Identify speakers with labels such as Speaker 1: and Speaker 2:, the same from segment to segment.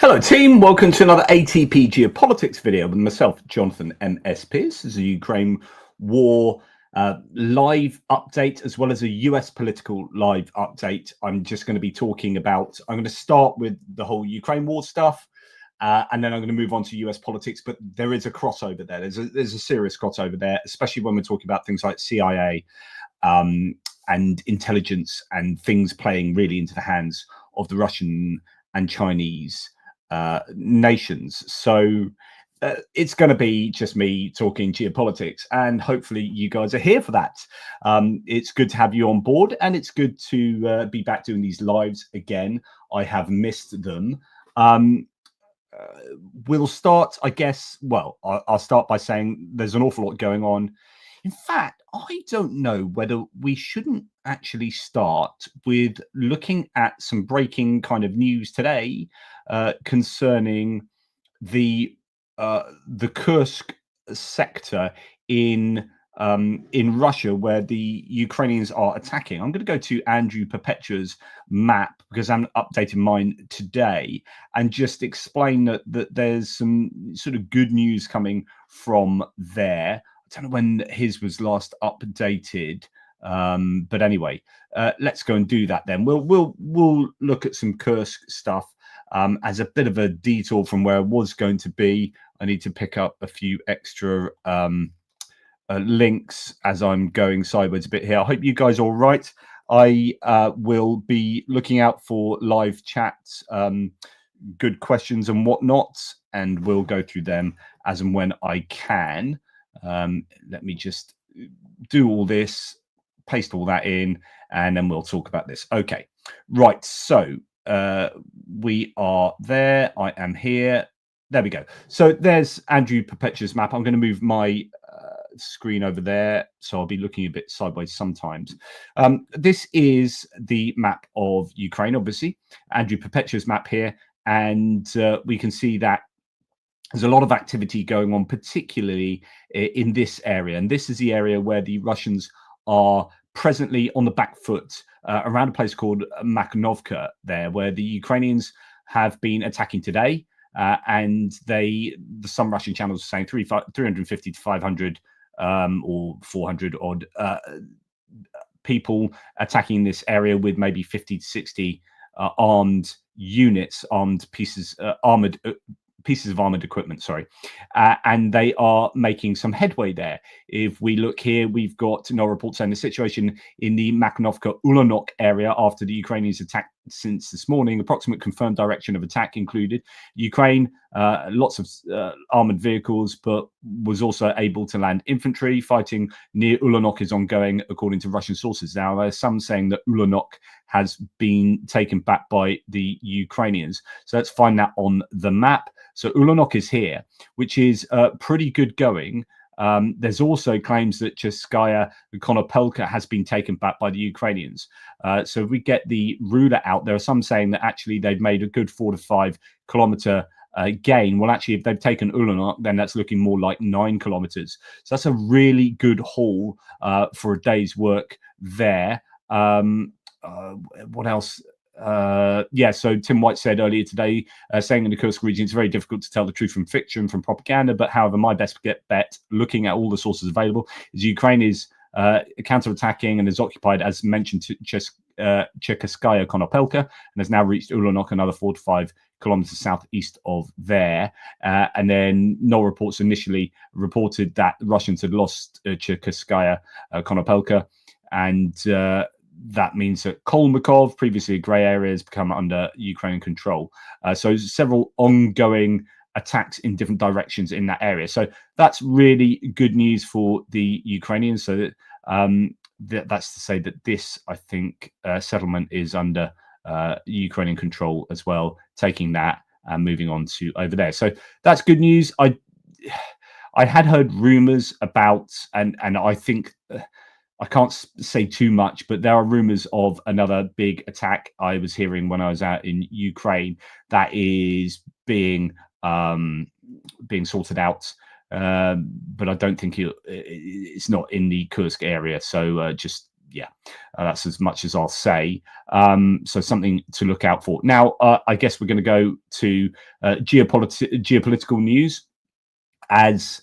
Speaker 1: Hello team, welcome to another ATP Geopolitics video with myself, Jonathan M.S. Pierce. This is a Ukraine war live update as well as a US political live update. I'm just going to be talking about, I'm going to start with the whole Ukraine war stuff and then I'm going to move on to US politics, but there is a crossover there. There's a serious crossover there, especially when we're talking about things like CIA and intelligence and things playing really into the hands of the Russian and Chinese nations. So it's going to be just me talking geopolitics, and hopefully you guys are here for that. It's good to have you on board, and it's good to be back doing these lives again. I have missed them. We'll start, I guess, well, I'll start by saying there's an awful lot going on. In fact, I don't know whether we shouldn't actually start with looking at some breaking kind of news today concerning the Kursk sector in Russia, where the Ukrainians are attacking. I'm going to go to Andrew Perpetua's map because I'm updating mine today and just explain that there's some sort of good news coming from there. I don't know when his was last updated, but anyway, let's go and do that then. We'll look at some Kursk stuff as a bit of a detour from where I was going to be. I need to pick up a few extra links as I'm going sideways a bit here. I hope you guys are all right. I will be looking out for live chats, good questions and whatnot, and we'll go through them as and when I can. Let me just do all this, paste all that in, and then we'll talk about this. Okay, right. So we are there. I am here. There we go. So there's Andrew Perpetua's map. I'm going to move my screen over there, so I'll be looking a bit sideways sometimes. This is the map of Ukraine, obviously. Andrew Perpetua's map here, and we can see that there's a lot of activity going on, particularly in this area. And this is the area where the Russians are presently on the back foot around a place called Makhnovka there, where the Ukrainians have been attacking today. And some Russian channels are saying 350 to 500 or 400 odd people attacking this area with maybe 50 to 60 armed units, armed pieces, pieces of armored equipment, sorry, and they are making some headway there. If we look here, we've got no reports saying the situation in the Makhnovka Ulyanok area after the Ukrainians attacked since this morning. Approximate confirmed direction of attack included Ukraine, lots of armored vehicles, but was also able to land infantry. Fighting near Ulyanok is ongoing, according to Russian sources. Now, there's some saying that Ulyanok has been taken back by the Ukrainians. So let's find that on the map. So Ulyanok is here, which is pretty good going. There's also claims that Cheskaya Konopelka has been taken back by the Ukrainians. So if we get the ruler out, there are some saying that actually they've made a good 4 to 5 kilometer gain. Well, actually, if they've taken Ulyanok, then that's looking more like 9 kilometers. So that's a really good haul for a day's work there. What else? Yeah, so Tim White said earlier today, saying in the Kursk region, it's very difficult to tell the truth from fiction, from propaganda. But however, my best bet, looking at all the sources available, is Ukraine is counterattacking and is occupied, as mentioned, to Chekhovskaya Konopelka, and has now reached Ulyanok, another 4 to 5 kilometers southeast of there. And then no reports initially reported that the Russians had lost Chekhovskaya Konopelka, and that means that Kolmykov, previously a grey area, has become under Ukrainian control. So several ongoing attacks in different directions in that area. So that's really good news for the Ukrainians. So that's to say that this, I think, settlement is under Ukrainian control as well, taking that and moving on to over there. So that's good news. I had heard rumors about, and I think I can't say too much, but there are rumors of another big attack I was hearing when I was out in Ukraine that is being sorted out, but I don't think it's not in the Kursk area. So just yeah, that's as much as I'll say. So something to look out for. Now, I guess we're going to go to geopolitical news, as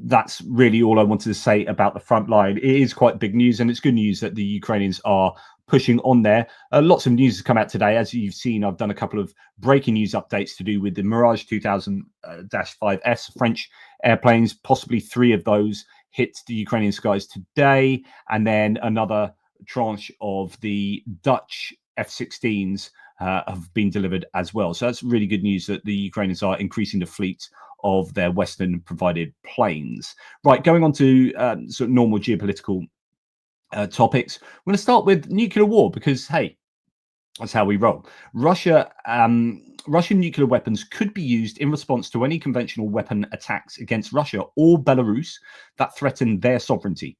Speaker 1: that's really all I wanted to say about the front line. It is quite big news, and it's good news that the Ukrainians are pushing on there. Lots of news has come out today. As you've seen, I've done a couple of breaking news updates to do with the Mirage 2000-5S French airplanes. Possibly 3 of those hit the Ukrainian skies today, and then another tranche of the Dutch F-16s have been delivered as well. So that's really good news that the Ukrainians are increasing the fleet of their Western provided planes. Right, going on to sort of normal geopolitical topics. We're going to start with nuclear war because, hey, that's how we roll. Russian nuclear weapons could be used in response to any conventional weapon attacks against Russia or Belarus that threaten their sovereignty.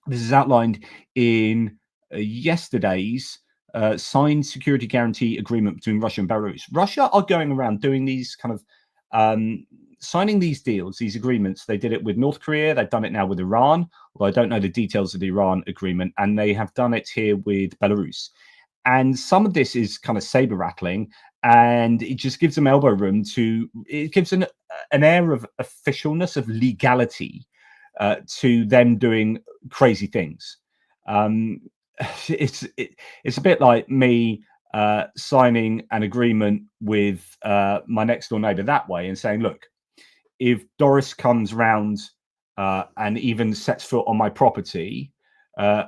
Speaker 1: This is outlined in yesterday's signed security guarantee agreement between Russia and Belarus. Russia are going around doing these kind of signing these deals, these agreements. They did it with North Korea. They've done it now with Iran, although I don't know the details of the Iran agreement. And they have done it here with Belarus. And some of this is kind of saber rattling, and it just gives them elbow room to, it gives an air of officialness, of legality to them doing crazy things. It's a bit like me signing an agreement with my next door neighbor that way and saying, look, if Doris comes round and even sets foot on my property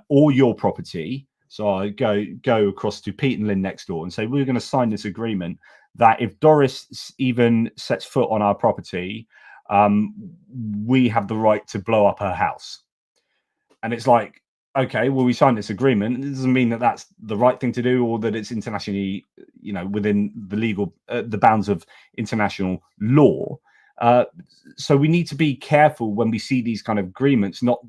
Speaker 1: or your property, so I go across to Pete and Lynn next door and say, we're going to sign this agreement that if Doris even sets foot on our property, we have the right to blow up her house. And it's like, okay, well, we signed this agreement. It doesn't mean that that's the right thing to do, or that it's internationally, within the legal, the bounds of international law. So we need to be careful when we see these kind of agreements. Not,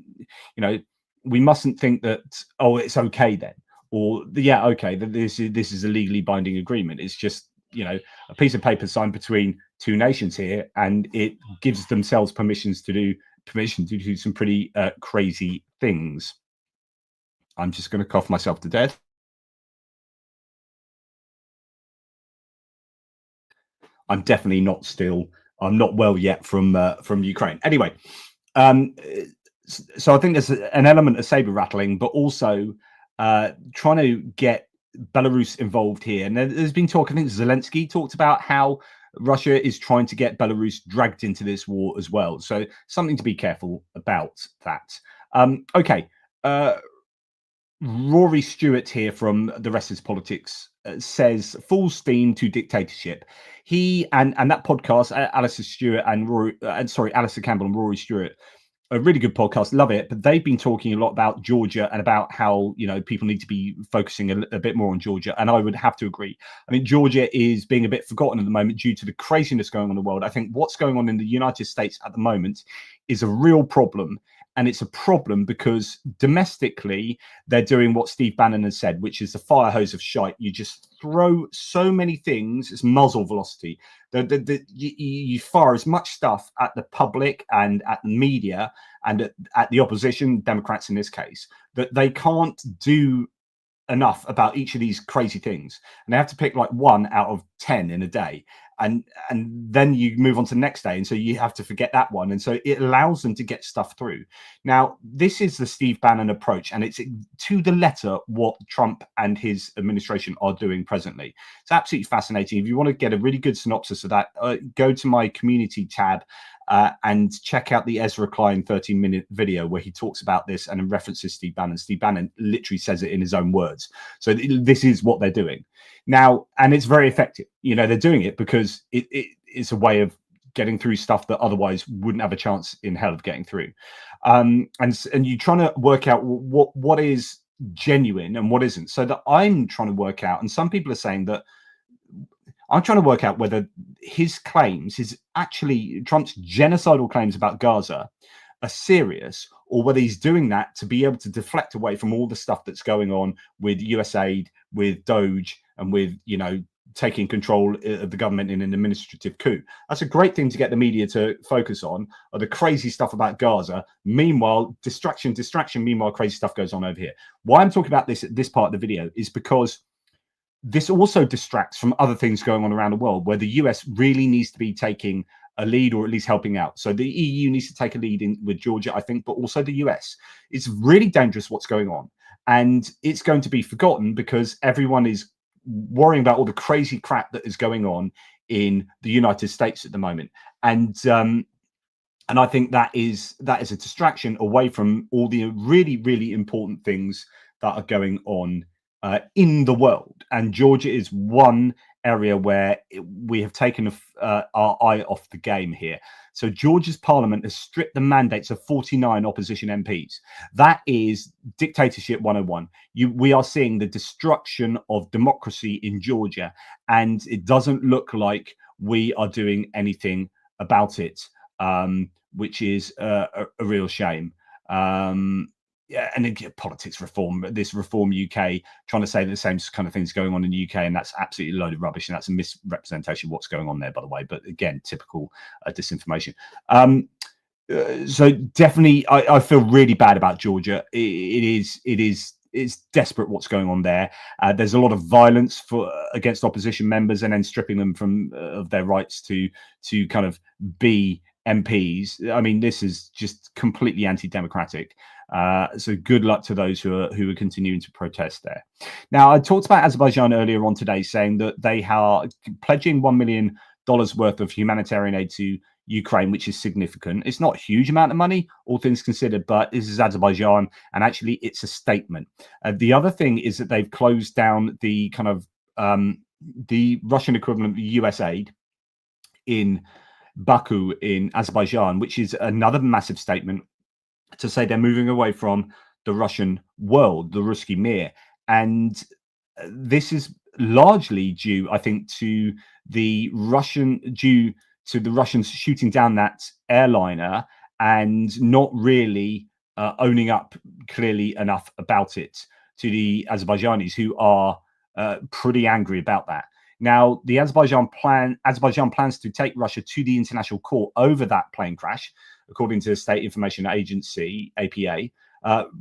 Speaker 1: we mustn't think that, oh, it's okay then, or yeah, okay, that this is a legally binding agreement. It's just, a piece of paper signed between 2 nations here, and it gives themselves permission to do some pretty crazy things. I'm just going to cough myself to death. I'm definitely not I'm not well yet from Ukraine. Anyway, so I think there's an element of saber rattling, but also trying to get Belarus involved here. And there's been talk, I think Zelensky talked about how Russia is trying to get Belarus dragged into this war as well. So something to be careful about that. Okay. Rory Stewart here from The Rest is Politics says full steam to dictatorship. He and that podcast, Alistair Campbell and Rory Stewart, a really good podcast, love it. But they've been talking a lot about Georgia and about how people need to be focusing a bit more on Georgia, and I would have to agree. I mean, Georgia is being a bit forgotten at the moment due to the craziness going on in the world. I think what's going on in the United States at the moment is a real problem. And it's a problem because domestically, they're doing what Steve Bannon has said, which is the fire hose of shite. You just throw so many things, it's muzzle velocity. You fire as much stuff at the public and at the media and at the opposition, Democrats in this case, that they can't do enough about each of these crazy things. And they have to pick like 1 out of 10 in a day. And then you move on to the next day, and so you have to forget that one, and so it allows them to get stuff through. Now, this is the Steve Bannon approach, and it's to the letter what Trump and his administration are doing presently. It's absolutely fascinating. If you want to get a really good synopsis of that, go to my community tab and check out the Ezra Klein 13-minute video where he talks about this and references Steve Bannon. Steve Bannon literally says it in his own words. So this is what they're doing now, and it's very effective. They're doing it because it's a way of getting through stuff that otherwise wouldn't have a chance in hell of getting through. And you're trying to work out what is genuine and what isn't. So that I'm trying to work out, and some people are saying that I'm trying to work out whether his claims, Trump's genocidal claims about Gaza are serious, or whether he's doing that to be able to deflect away from all the stuff that's going on with US aid, with DOGE, and with, taking control of the government in an administrative coup. That's a great thing to get the media to focus on, or the crazy stuff about Gaza. Meanwhile, distraction. Meanwhile, crazy stuff goes on over here. Why I'm talking about this at this part of the video is because this also distracts from other things going on around the world, where the US really needs to be taking a lead, or at least helping out. So the EU needs to take a lead in with Georgia, I think, but also the US. It's really dangerous what's going on. And it's going to be forgotten because everyone is worrying about all the crazy crap that is going on in the United States at the moment. And I think that is a distraction away from all the really, really important things that are going on in the world. And Georgia is one area where we have taken our eye off the game here. So Georgia's parliament has stripped the mandates of 49 opposition MPs. That is dictatorship 101. We are seeing the destruction of democracy in Georgia, and it doesn't look like we are doing anything about it, which is a real shame. Yeah, and again, politics reform, this Reform UK, trying to say the same kind of things going on in the UK, and that's absolutely a load of rubbish, and that's a misrepresentation of what's going on there, by the way. But again, typical disinformation. So definitely, I feel really bad about Georgia. It's desperate what's going on there. There's a lot of violence against opposition members, and then stripping them from of their rights to kind of be MPs. I mean, this is just completely anti-democratic. So good luck to those who are continuing to protest there. Now, I talked about Azerbaijan earlier on today, saying that they are pledging $1 million worth of humanitarian aid to Ukraine, which is significant. It's not a huge amount of money, all things considered, but this is Azerbaijan, and actually it's a statement. The other thing is that they've closed down the kind of the Russian equivalent of US aid in Baku in Azerbaijan, which is another massive statement to say they're moving away from the Russian world, the Ruski Mir. And this is largely due, I think, to the Russians shooting down that airliner and not really owning up clearly enough about it to the Azerbaijanis, who are pretty angry about that. Now, the Azerbaijan plans to take Russia to the international court over that plane crash, according to the State Information Agency, APA.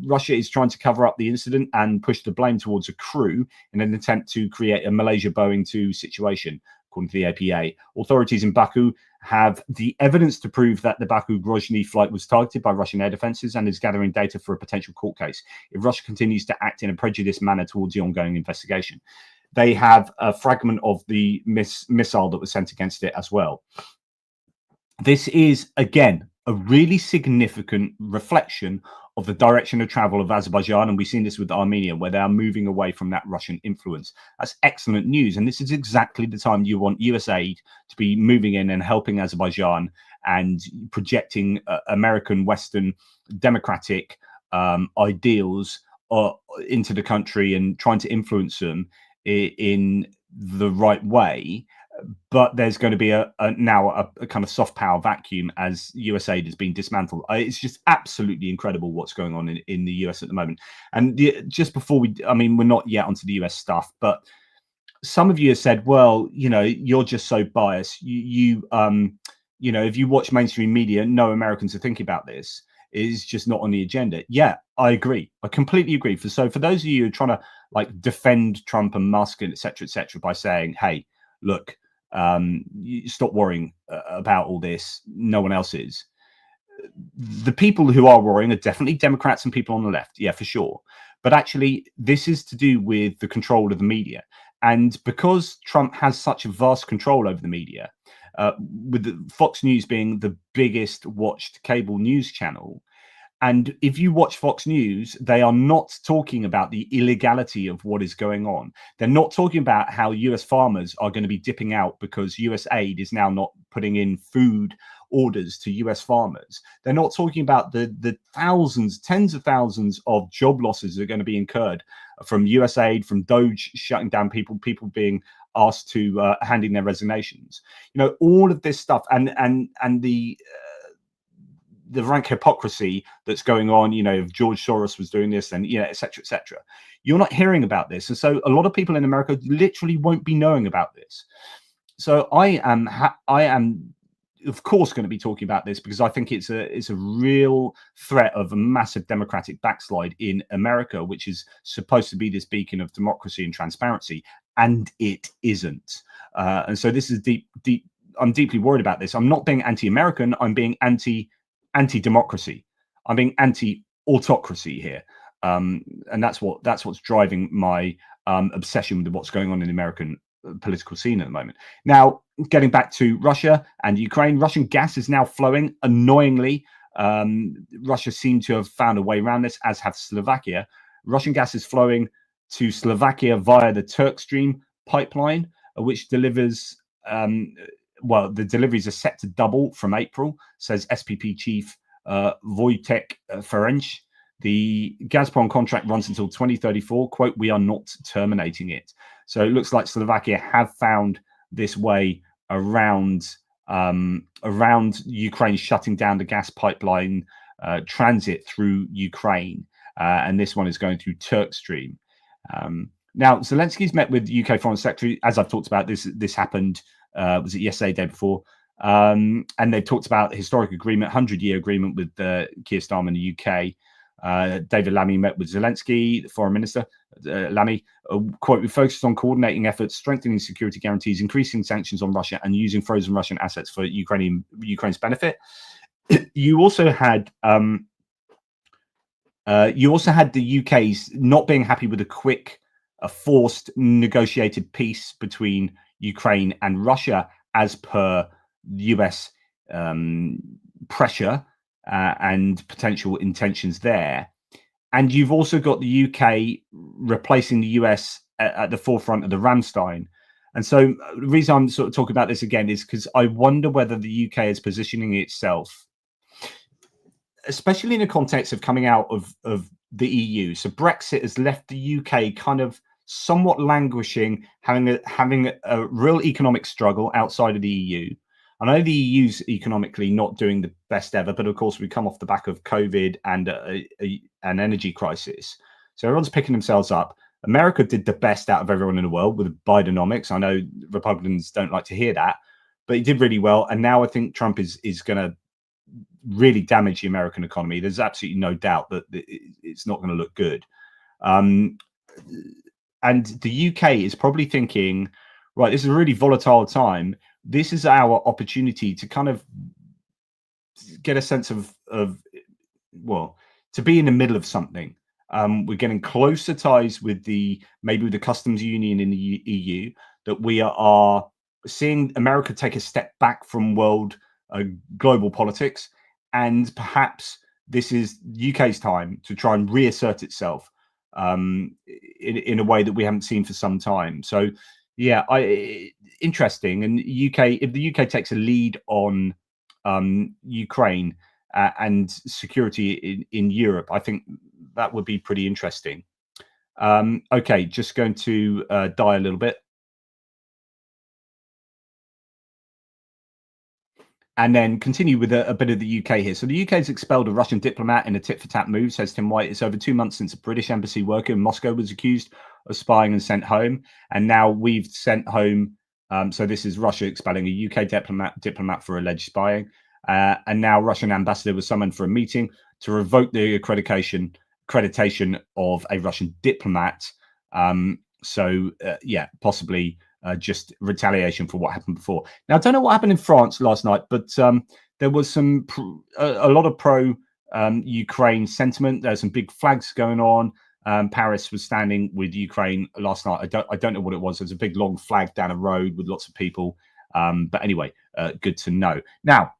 Speaker 1: Russia is trying to cover up the incident and push the blame towards a crew in an attempt to create a Malaysia Boeing 2 situation, according to the APA. Authorities in Baku have the evidence to prove that the Baku-Grozny flight was targeted by Russian air defenses and is gathering data for a potential court case if Russia continues to act in a prejudiced manner towards the ongoing investigation. They have a fragment of the missile that was sent against it as well. This is, again, a really significant reflection of the direction of travel of Azerbaijan, and we've seen this with Armenia, where they are moving away from that Russian influence. That's excellent news, and this is exactly the time you want US aid to be moving in and helping Azerbaijan and projecting American Western democratic ideals into the country and trying to influence them in the right way. But there's going to be now a kind of soft power vacuum as US aid has been dismantled. It's just absolutely incredible what's going on in the US at the moment. And just before we're not yet onto the US stuff, but some of you have said, well, you're just so biased. If you watch mainstream media, no Americans are thinking about this. Is just not on the agenda. Yeah, I agree. I completely agree. So for those of you who are trying to defend Trump and Musk and et cetera, by saying, hey, look, stop worrying about all this. No one else is. The people who are worrying are definitely Democrats and people on the left. Yeah, for sure. But actually, this is to do with the control of the media. And because Trump has such a vast control over the media, with Fox News being the biggest watched cable news channel, and if you watch Fox News, they are not talking about the illegality of what is going on. They're not talking about how US farmers are going to be dipping out because US aid is now not putting in food orders to US farmers. They're not talking about the thousands, tens of thousands of job losses that are going to be incurred from US aid, from DOGE shutting down people being asked to hand in their resignations. All of this stuff and the rank hypocrisy that's going on, if George Soros was doing this and, et cetera, et cetera. You're not hearing about this. And so a lot of people in America literally won't be knowing about this. So I am of course going to be talking about this because I think it's a real threat of a massive democratic backslide in America, which is supposed to be this beacon of democracy and transparency, and it isn't. And so this is deep. I'm deeply worried about this. I'm not being anti-American. I'm being anti-democracy. I'm being anti-autocracy here, and that's what's driving my obsession with what's going on in the American political scene at the moment. Now, getting back to Russia and Ukraine, Russian gas is now flowing. Annoyingly, Russia seemed to have found a way around this, as have Slovakia. Russian gas is flowing to Slovakia via the Turk Stream pipeline, which delivers. Well, the deliveries are set to double from April, says SPP chief Wojtek Ferenc. The Gazprom contract runs until 2034. Quote, we are not terminating it. So it looks like Slovakia have found this way around Ukraine shutting down the gas pipeline transit through Ukraine. And this one is going through Turk Stream. Now, Zelensky's met with the UK Foreign Secretary. As I've talked about, this happened, was it yesterday, day before? And they've talked about the historic agreement, 100-year agreement with Keir Starmer in the UK. David Lammy met with Zelensky, the foreign minister. Lammy, quote, we focused on coordinating efforts, strengthening security guarantees, increasing sanctions on Russia, and using frozen Russian assets for Ukraine's benefit. You also had the UK's not being happy with a forced negotiated peace between Ukraine and Russia, as per US pressure and potential intentions there. And you've also got the UK replacing the US at the forefront of the Ramstein. And so the reason I'm sort of talking about this again is because I wonder whether the UK is positioning itself, especially in the context of coming out of the EU. So Brexit has left the UK kind of somewhat languishing, having a real economic struggle outside of the EU. I know the EU's economically not doing the best ever, but of course we come off the back of COVID and an energy crisis. So everyone's picking themselves up. America did the best out of everyone in the world with Bidenomics. I know Republicans don't like to hear that, but he did really well. And now I think Trump is going to really damage the American economy. There's absolutely no doubt that it's not going to look good. And the UK is probably thinking, right, this is a really volatile time. This is our opportunity to kind of get a sense of well, to be in the middle of something. We're getting closer ties with maybe the customs union in the EU, that we are seeing America take a step back from global politics. And perhaps this is UK's time to try and reassert itself in a way that we haven't seen for some time. So, yeah, interesting. And if the UK takes a lead on Ukraine and security in Europe, I think that would be pretty interesting. Okay, just going to die a little bit. And then continue with a bit of the UK here. So the UK has expelled a Russian diplomat in a tit-for-tat move, says Tim White. It's over 2 months since a British embassy worker in Moscow was accused of spying and sent home. And now we've sent home, so this is Russia expelling a UK diplomat for alleged spying. And now Russian ambassador was summoned for a meeting to revoke the accreditation of a Russian diplomat. Yeah, possibly just retaliation for what happened before. Now, I don't know what happened in France last night, but there was a lot of pro-Ukraine sentiment. There's some big flags going on. Paris was standing with Ukraine last night. I don't know what it was. There's a big long flag down a road with lots of people. But anyway, good to know. Now,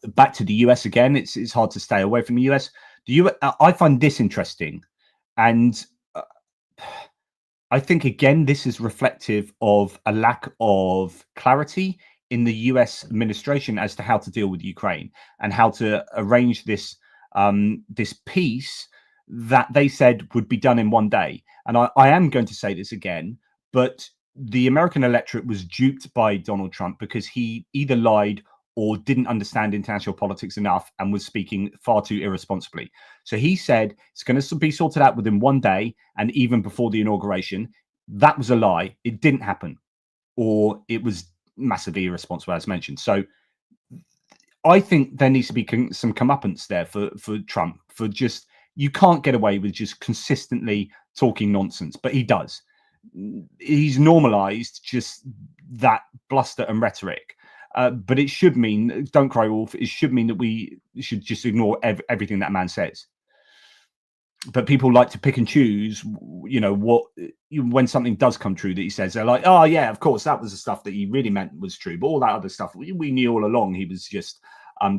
Speaker 1: back to the US again. It's hard to stay away from the US. I find this interesting, and I think, again, this is reflective of a lack of clarity in the US administration as to how to deal with Ukraine and how to arrange this peace that they said would be done in one day. And I am going to say this again, but the American electorate was duped by Donald Trump because he either lied or didn't understand international politics enough and was speaking far too irresponsibly. So he said it's going to be sorted out within one day and even before the inauguration. That was a lie. It didn't happen, or it was massively irresponsible, as mentioned. So I think there needs to be some comeuppance there for Trump, for just, you can't get away with just consistently talking nonsense, but he does. He's normalized just that bluster and rhetoric. But it should mean, don't cry wolf, it should mean that we should just ignore everything that man says. But people like to pick and choose, what, when something does come true that he says, they're like, oh yeah, of course, that was the stuff that he really meant was true. But all that other stuff, we knew all along he was just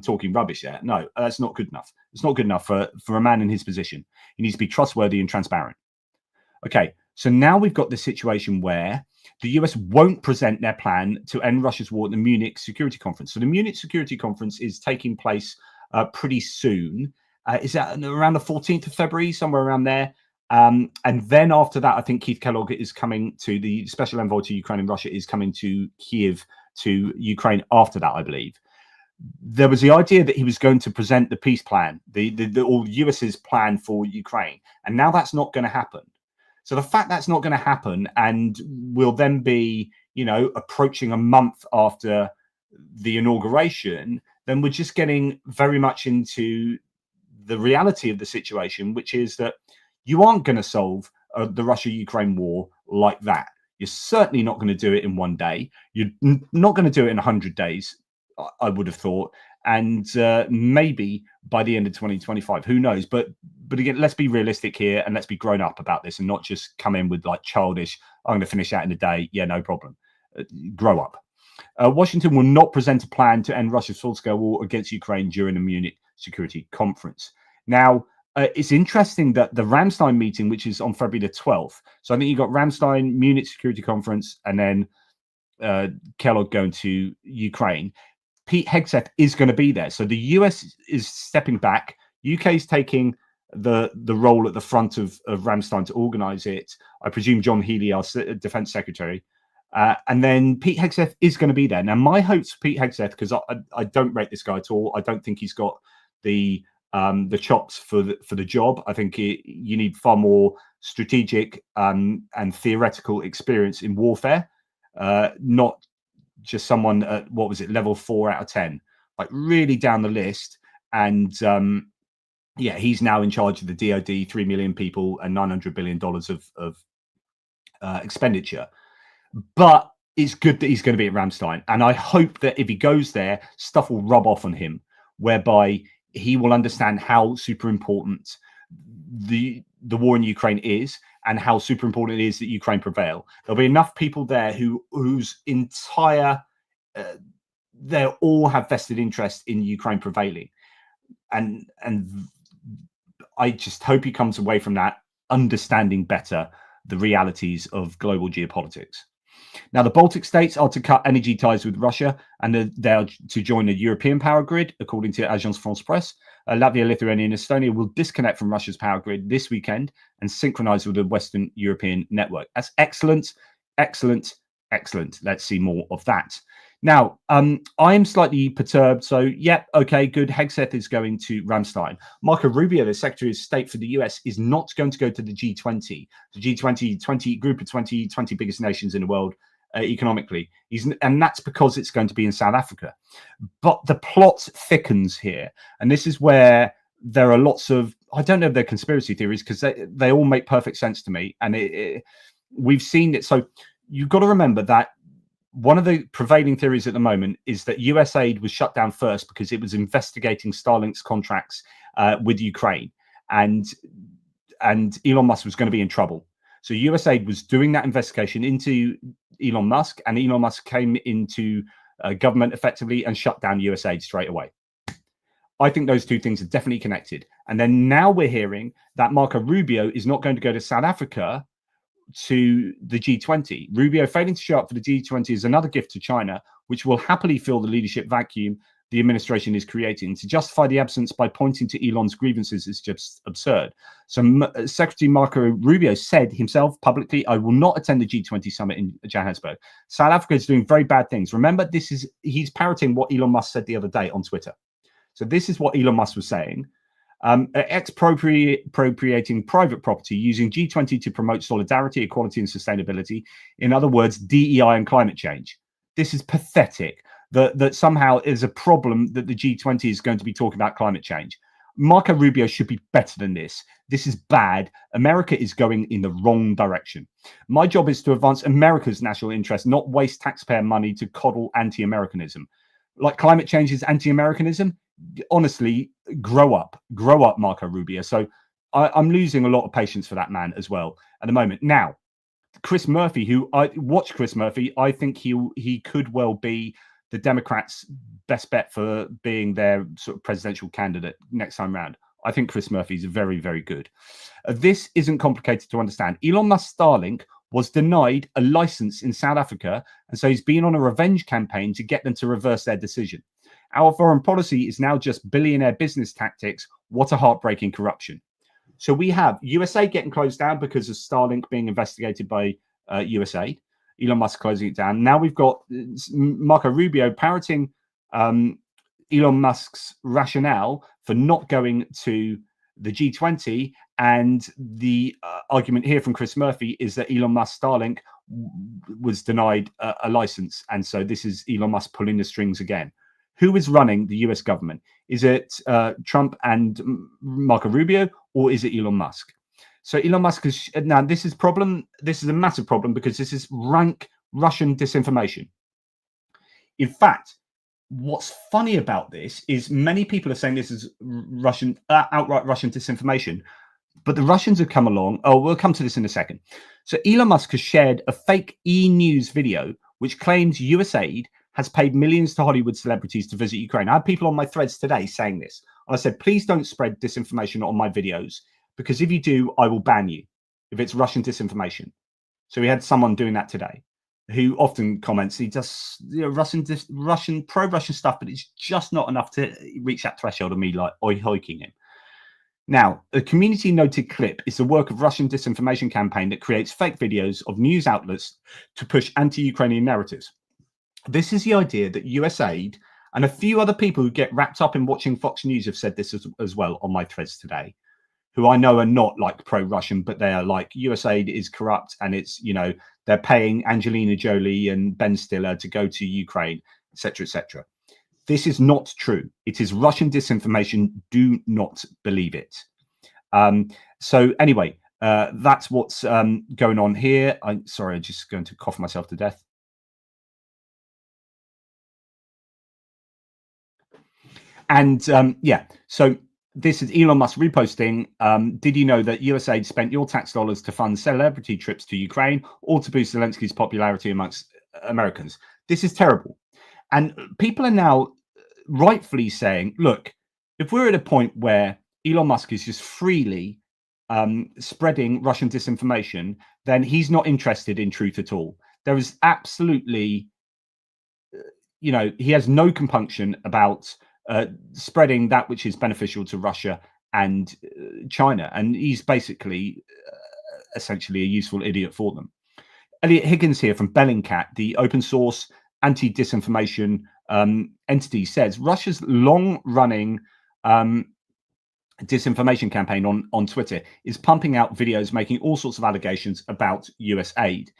Speaker 1: talking rubbish there. No, that's not good enough. It's not good enough for a man in his position. He needs to be trustworthy and transparent. Okay, so now we've got this situation where the US won't present their plan to end Russia's war at the Munich Security Conference. So the Munich Security Conference is taking place pretty soon. Is that around the 14th of February, somewhere around there? And then after that, I think Keith Kellogg is coming to, the special envoy to Ukraine and Russia is coming to Kiev, to Ukraine after that, I believe. There was the idea that he was going to present the peace plan, the US's plan for Ukraine. And now that's not going to happen. So the fact that's not going to happen, and will then be, approaching a month after the inauguration, then we're just getting very much into the reality of the situation, which is that you aren't going to solve the Russia-Ukraine war like that. You're certainly not going to do it in one day. You're not going to do it in 100 days, I would have thought. And maybe by the end of 2025, who knows? But again, let's be realistic here, and let's be grown up about this, and not just come in with like childish, I'm going to finish that in a day. Yeah, no problem. Grow up. Washington will not present a plan to end Russia's full-scale war against Ukraine during the Munich Security Conference. Now, it's interesting that the Ramstein meeting, which is on February the 12th, so I think you got Ramstein, Munich Security Conference, and then Kellogg going to Ukraine. Pete Hegseth is going to be there. So the US is stepping back. UK is taking the role at the front of Ramstein to organize it. I presume John Healey, our defense secretary. And then Pete Hegseth is going to be there. Now, my hopes for Pete Hegseth, because I don't rate this guy at all. I don't think he's got the chops for the job. I think you need far more strategic and theoretical experience in warfare, not just someone at, what was it, level 4 out of 10, like really down the list. And yeah, he's now in charge of the DOD, 3 million people and $900 billion of expenditure. But it's good that he's going to be at Ramstein. And I hope that if he goes there, stuff will rub off on him, whereby he will understand how super important the war in Ukraine is, and how super important it is that Ukraine prevail. There'll be enough people there whose entire they all have vested interest in Ukraine prevailing, and I just hope he comes away from that understanding better the realities of global geopolitics. Now, the Baltic states are to cut energy ties with Russia, and they are to join the European power grid, according to Agence France-Presse. Latvia, Lithuania, and Estonia will disconnect from Russia's power grid this weekend and synchronize with the Western European network. That's excellent, excellent, excellent. Let's see more of that. Now, I am slightly perturbed. So, yeah, okay, good. Hegseth is going to Ramstein. Marco Rubio, the Secretary of State for the US, is not going to go to the G20, the G20 group of 20 biggest nations in the world economically. And that's because it's going to be in South Africa. But the plot thickens here. And this is where there are lots of, I don't know if they're conspiracy theories, because they all make perfect sense to me. And we've seen it. So you've got to remember that one of the prevailing theories at the moment is that US aid was shut down first because it was investigating Starlink's contracts with Ukraine, and Elon Musk was going to be in trouble. So US aid was doing that investigation into Elon Musk, and Elon Musk came into government effectively and shut down US aid straight away. I think those two things are definitely connected. And then now we're hearing that Marco Rubio is not going to go to South Africa to the G20. Rubio failing to show up for the G20 is another gift to China, which will happily fill the leadership vacuum the administration is creating. To justify the absence by pointing to Elon's grievances is just absurd. So Secretary Marco Rubio said himself publicly, I will not attend the G20 summit in Johannesburg. South Africa is doing very bad things. Remember, he's parroting what Elon Musk said the other day on Twitter. So this is what Elon Musk was saying. Expropriating private property using G20 to promote solidarity, equality, and sustainability. In other words, DEI and climate change. This is pathetic. That somehow is a problem that the G20 is going to be talking about climate change. Marco Rubio should be better than this. This is bad. America is going in the wrong direction. My job is to advance America's national interest, not waste taxpayer money to coddle anti-Americanism. Like climate change is anti-Americanism. Honestly, grow up, Marco Rubio. So I'm losing a lot of patience for that man as well at the moment. Now, Chris Murphy, who I watched Chris Murphy, I think he could well be the Democrats' best bet for being their sort of presidential candidate next time round. I think Chris Murphy is very, very good. This isn't complicated to understand. Elon Musk's Starlink was denied a license in South Africa, and so he's been on a revenge campaign to get them to reverse their decision. Our foreign policy is now just billionaire business tactics. What a heartbreaking corruption. So we have USA getting closed down because of Starlink being investigated by USAID. Elon Musk closing it down. Now we've got Marco Rubio parroting Elon Musk's rationale for not going to the G20. And the argument here from Chris Murphy is that Elon Musk Starlink was denied a license. And so this is Elon Musk pulling the strings again. Who is running the US government? Is it Trump and Marco Rubio, or is it Elon Musk? So Elon Musk is now. This is problem. This is a massive problem because this is rank Russian disinformation. In fact, what's funny about this is many people are saying this is Russian, outright Russian disinformation, but the Russians have come along. Oh, we'll come to this in a second. So Elon Musk has shared a fake e-news video which claims USAID has paid millions to Hollywood celebrities to visit Ukraine. I had people on my threads today saying this. I said, please don't spread disinformation on my videos, because if you do, I will ban you if it's Russian disinformation. So we had someone doing that today who often comments he does Russian pro-Russian stuff, but it's just not enough to reach that threshold of me like hoiking him. Now, a community noted clip is the work of Russian disinformation campaign that creates fake videos of news outlets to push anti-Ukrainian narratives. This is the idea that USAID and a few other people who get wrapped up in watching Fox News have said this as well on my threads today, who I know are not like pro-Russian, but they are like USAID is corrupt and it's, you know, they're paying Angelina Jolie and Ben Stiller to go to Ukraine, etc., etc. This is not true. It is Russian disinformation. Do not believe it. So anyway, that's what's going on here. I'm sorry, I'm just going to cough myself to death. And yeah, so this is Elon Musk reposting. Did you know that USAID spent your tax dollars to fund celebrity trips to Ukraine or to boost Zelensky's popularity amongst Americans? This is terrible. And people are now rightfully saying, look, if we're at a point where Elon Musk is just freely spreading Russian disinformation, then he's not interested in truth at all. There is absolutely, you know, he has no compunction about spreading that which is beneficial to Russia and China. And he's basically essentially a useful idiot for them. Elliot Higgins here from Bellingcat, the open source anti-disinformation entity, says Russia's long-running disinformation campaign on Twitter is pumping out videos making all sorts of allegations about US aid,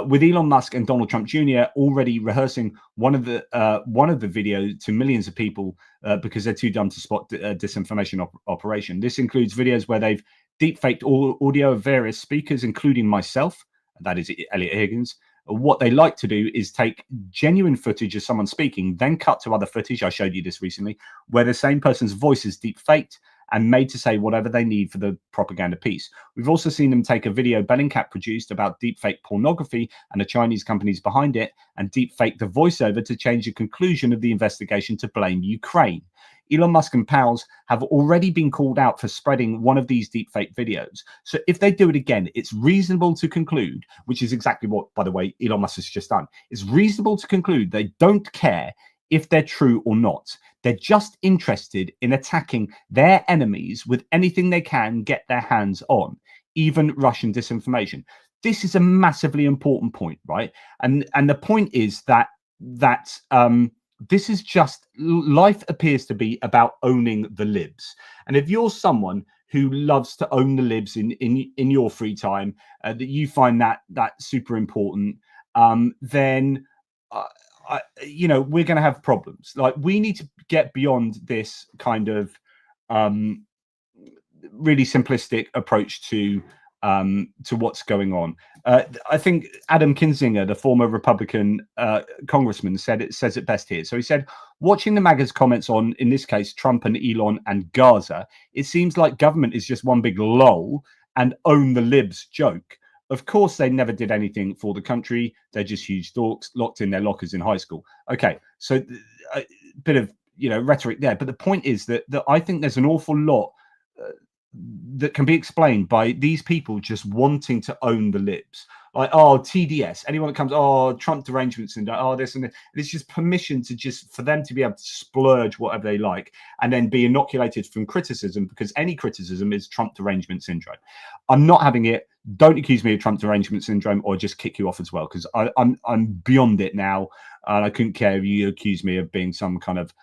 Speaker 1: with Elon Musk and Donald Trump Jr. already rehearsing one of the videos to millions of people because they're too dumb to spot disinformation operation. This includes videos where they've deepfaked audio of various speakers, including myself. That is Elliot Higgins. What they like to do is take genuine footage of someone speaking, then cut to other footage. I showed you this recently, where the same person's voice is deepfaked and made to say whatever they need for the propaganda piece. We've also seen them take a video Bellingcat produced about deepfake pornography and the Chinese companies behind it, and deepfake the voiceover to change the conclusion of the investigation to blame Ukraine. Elon Musk and pals have already been called out for spreading one of these deepfake videos. So if they do it again, it's reasonable to conclude, which is exactly what, by the way, Elon Musk has just done. It's reasonable to conclude they don't care if they're true or not. They're just interested in attacking their enemies with anything they can get their hands on, even Russian disinformation. This is a massively important point, right? And the point is that this is just, life appears to be about owning the libs. And if you're someone who loves to own the libs in your free time, that you find that super important, then we're going to have problems. Like, we need to get beyond this kind of really simplistic approach to what's going on. I think Adam Kinzinger, the former Republican congressman, says it best here. So he said, watching the MAGA's comments on, in this case, Trump and Elon and Gaza, it seems like government is just one big lol and own the libs joke. Of course, they never did anything for the country. They're just huge dorks locked in their lockers in high school. Okay, so a bit of rhetoric there, but the point is that I think there's an awful lot that can be explained by these people just wanting to own the libs. Like, oh, TDS, anyone that comes, oh, Trump derangement syndrome, oh, this and this. And it's just permission to just, for them to be able to splurge whatever they like and then be inoculated from criticism, because any criticism is Trump derangement syndrome. I'm not having it. Don't accuse me of Trump derangement syndrome, or just kick you off as well, because I'm beyond it now. And I couldn't care if you accuse me of being some kind of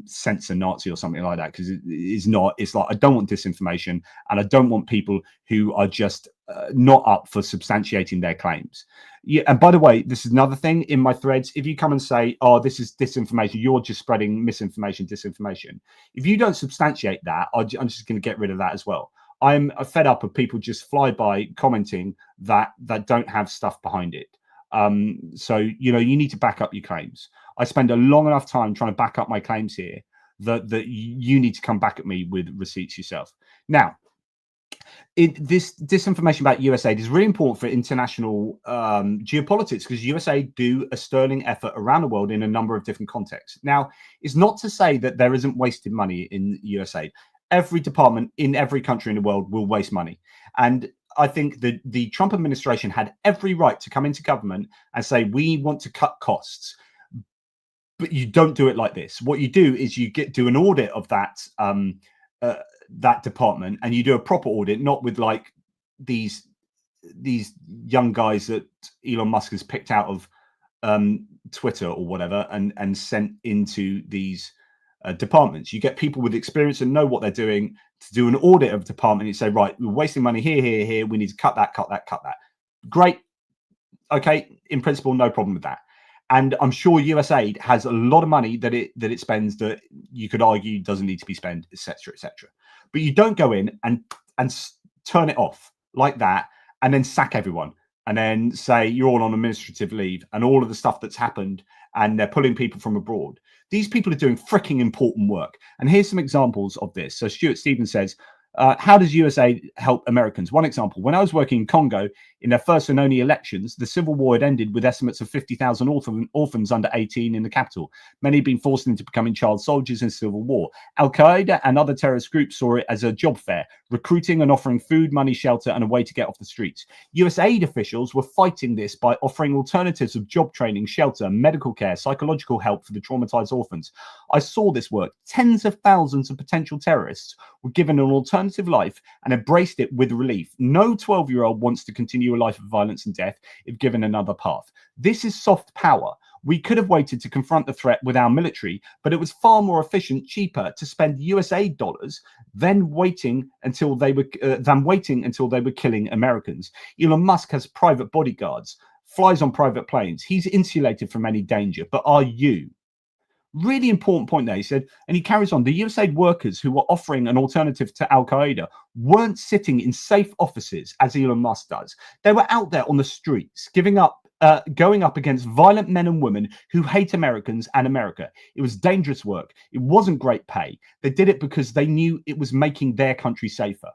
Speaker 1: censor Nazi or something like that, because it is not. It's like, I don't want disinformation, and I don't want people who are just not up for substantiating their claims. Yeah, and by the way, this is another thing in my threads. If you come and say, oh, this is disinformation, you're just spreading misinformation, disinformation. If you don't substantiate that, I'm just going to get rid of that as well. I'm fed up of people just fly by commenting that don't have stuff behind it. So you need to back up your claims. I spend a long enough time trying to back up my claims here that you need to come back at me with receipts yourself. Now, this disinformation about USAID is really important for international geopolitics, because USAID do a sterling effort around the world in a number of different contexts. Now, it's not to say that there isn't wasted money in USAID. Every department in every country in the world will waste money. And I think the Trump administration had every right to come into government and say, we want to cut costs. But you don't do it like this. What you do is you do an audit of that that department, and you do a proper audit, not with like these young guys that Elon Musk has picked out of Twitter or whatever and sent into these departments. You get people with experience and know what they're doing to do an audit of department. You say, right, we're wasting money here. We need to cut that. Great. Okay, in principle, no problem with that. And I'm sure USAID has a lot of money that it spends that you could argue doesn't need to be spent, etc., etc. But you don't go in and turn it off like that and then sack everyone and then say you're all on administrative leave and all of the stuff that's happened, and they're pulling people from abroad. These people are doing freaking important work. And here's some examples of this. So Stuart Stevens says, how does USAID help Americans? One example, when I was working in Congo in their first and only elections, the civil war had ended with estimates of 50,000 orphans under 18 in the capital. Many had been forced into becoming child soldiers in civil war. Al-Qaeda and other terrorist groups saw it as a job fair, recruiting and offering food, money, shelter, and a way to get off the streets. USAID officials were fighting this by offering alternatives of job training, shelter, medical care, psychological help for the traumatized orphans. I saw this work. Tens of thousands of potential terrorists were given an alternative life and embraced it with relief. No 12-year-old wants to continue a life of violence and death if given another path. This is soft power. We could have waited to confront the threat with our military, but it was far more efficient, cheaper to spend USAID dollars than waiting until they were killing Americans. Elon Musk has private bodyguards, flies on private planes. He's insulated from any danger, but are you? Really important point there. He said, and he carries on, the USAID workers who were offering an alternative to Al-Qaeda weren't sitting in safe offices as Elon Musk does. They were out there on the streets, going up against violent men and women who hate Americans and America. It was dangerous work. It wasn't great pay. They did it because they knew it was making their country safer.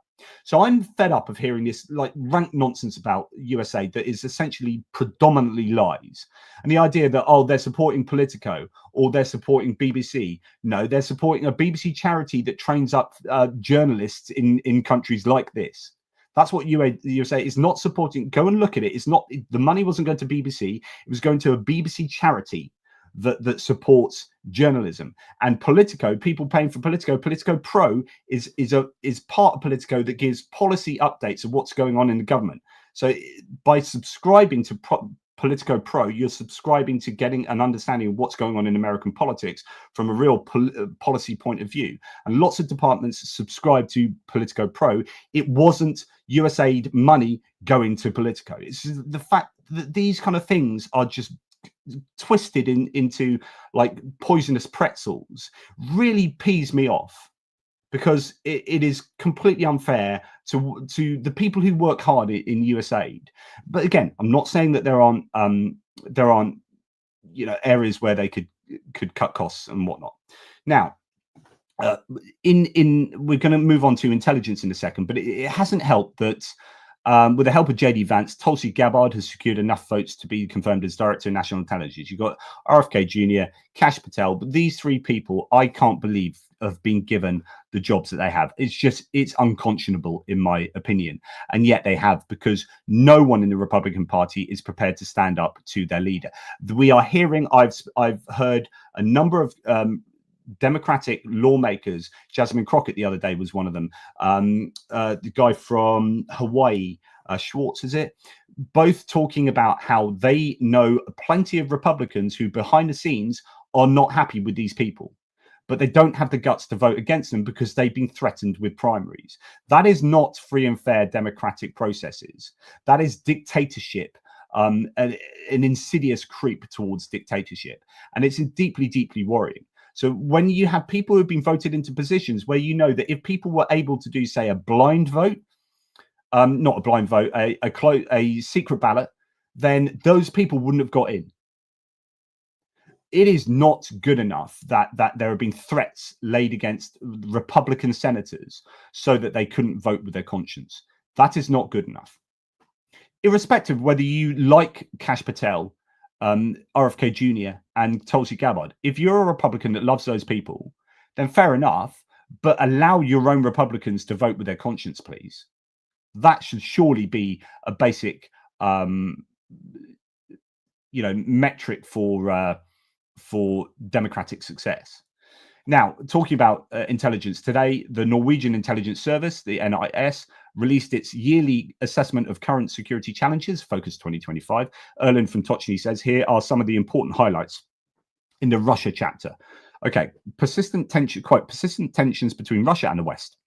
Speaker 1: So I'm fed up of hearing this like rank nonsense about USAID that is essentially predominantly lies. And the idea that, oh, they're supporting Politico or they're supporting BBC. No, they're supporting a BBC charity that trains up journalists in countries like this. That's what USA is not supporting. Go and look at it. It's not, the money wasn't going to BBC. It was going to a BBC charity that supports journalism. And Politico, people paying for Politico Pro is part of Politico that gives policy updates of what's going on in the government. So by subscribing to Politico Pro, you're subscribing to getting an understanding of what's going on in American politics from a real policy point of view. And lots of departments subscribe to Politico Pro. It wasn't USAID money going to Politico. It's the fact that these kind of things are just twisted into like poisonous pretzels really pees me off, because it is completely unfair to the people who work hard in USAID. But again, I'm not saying that there aren't areas where they could cut costs and whatnot. Now, we're going to move on to intelligence in a second, but it hasn't helped that with the help of JD Vance, Tulsi Gabbard has secured enough votes to be confirmed as Director of National Intelligence. You've got RFK Jr., Kash Patel, but these three people, I can't believe, have been given the jobs that they have. It's unconscionable, in my opinion. And yet they have, because no one in the Republican Party is prepared to stand up to their leader. We are hearing, I've heard a number of Democratic lawmakers, Jasmine Crockett the other day was one of them, the guy from Hawaii, Schwartz, is it? Both talking about how they know plenty of Republicans who behind the scenes are not happy with these people, but they don't have the guts to vote against them because they've been threatened with primaries. That is not free and fair democratic processes. That is dictatorship, an insidious creep towards dictatorship. And it's deeply, deeply worrying. So when you have people who've been voted into positions where you know that if people were able to do, say, a blind vote, not a blind vote, a secret ballot, then those people wouldn't have got in. It is not good enough that there have been threats laid against Republican senators so that they couldn't vote with their conscience. That is not good enough. Irrespective of whether you like Kash Patel, RFK Jr. and Tulsi Gabbard, if you're a Republican that loves those people, then fair enough, but allow your own Republicans to vote with their conscience, please. That should surely be a basic, metric for democratic success. Now, talking about intelligence today, the Norwegian intelligence service, the NIS, released its yearly assessment of current security challenges, Focus 2025. Erlend from Tochny says, here are some of the important highlights in the Russia chapter. Okay, persistent tensions between Russia and the West.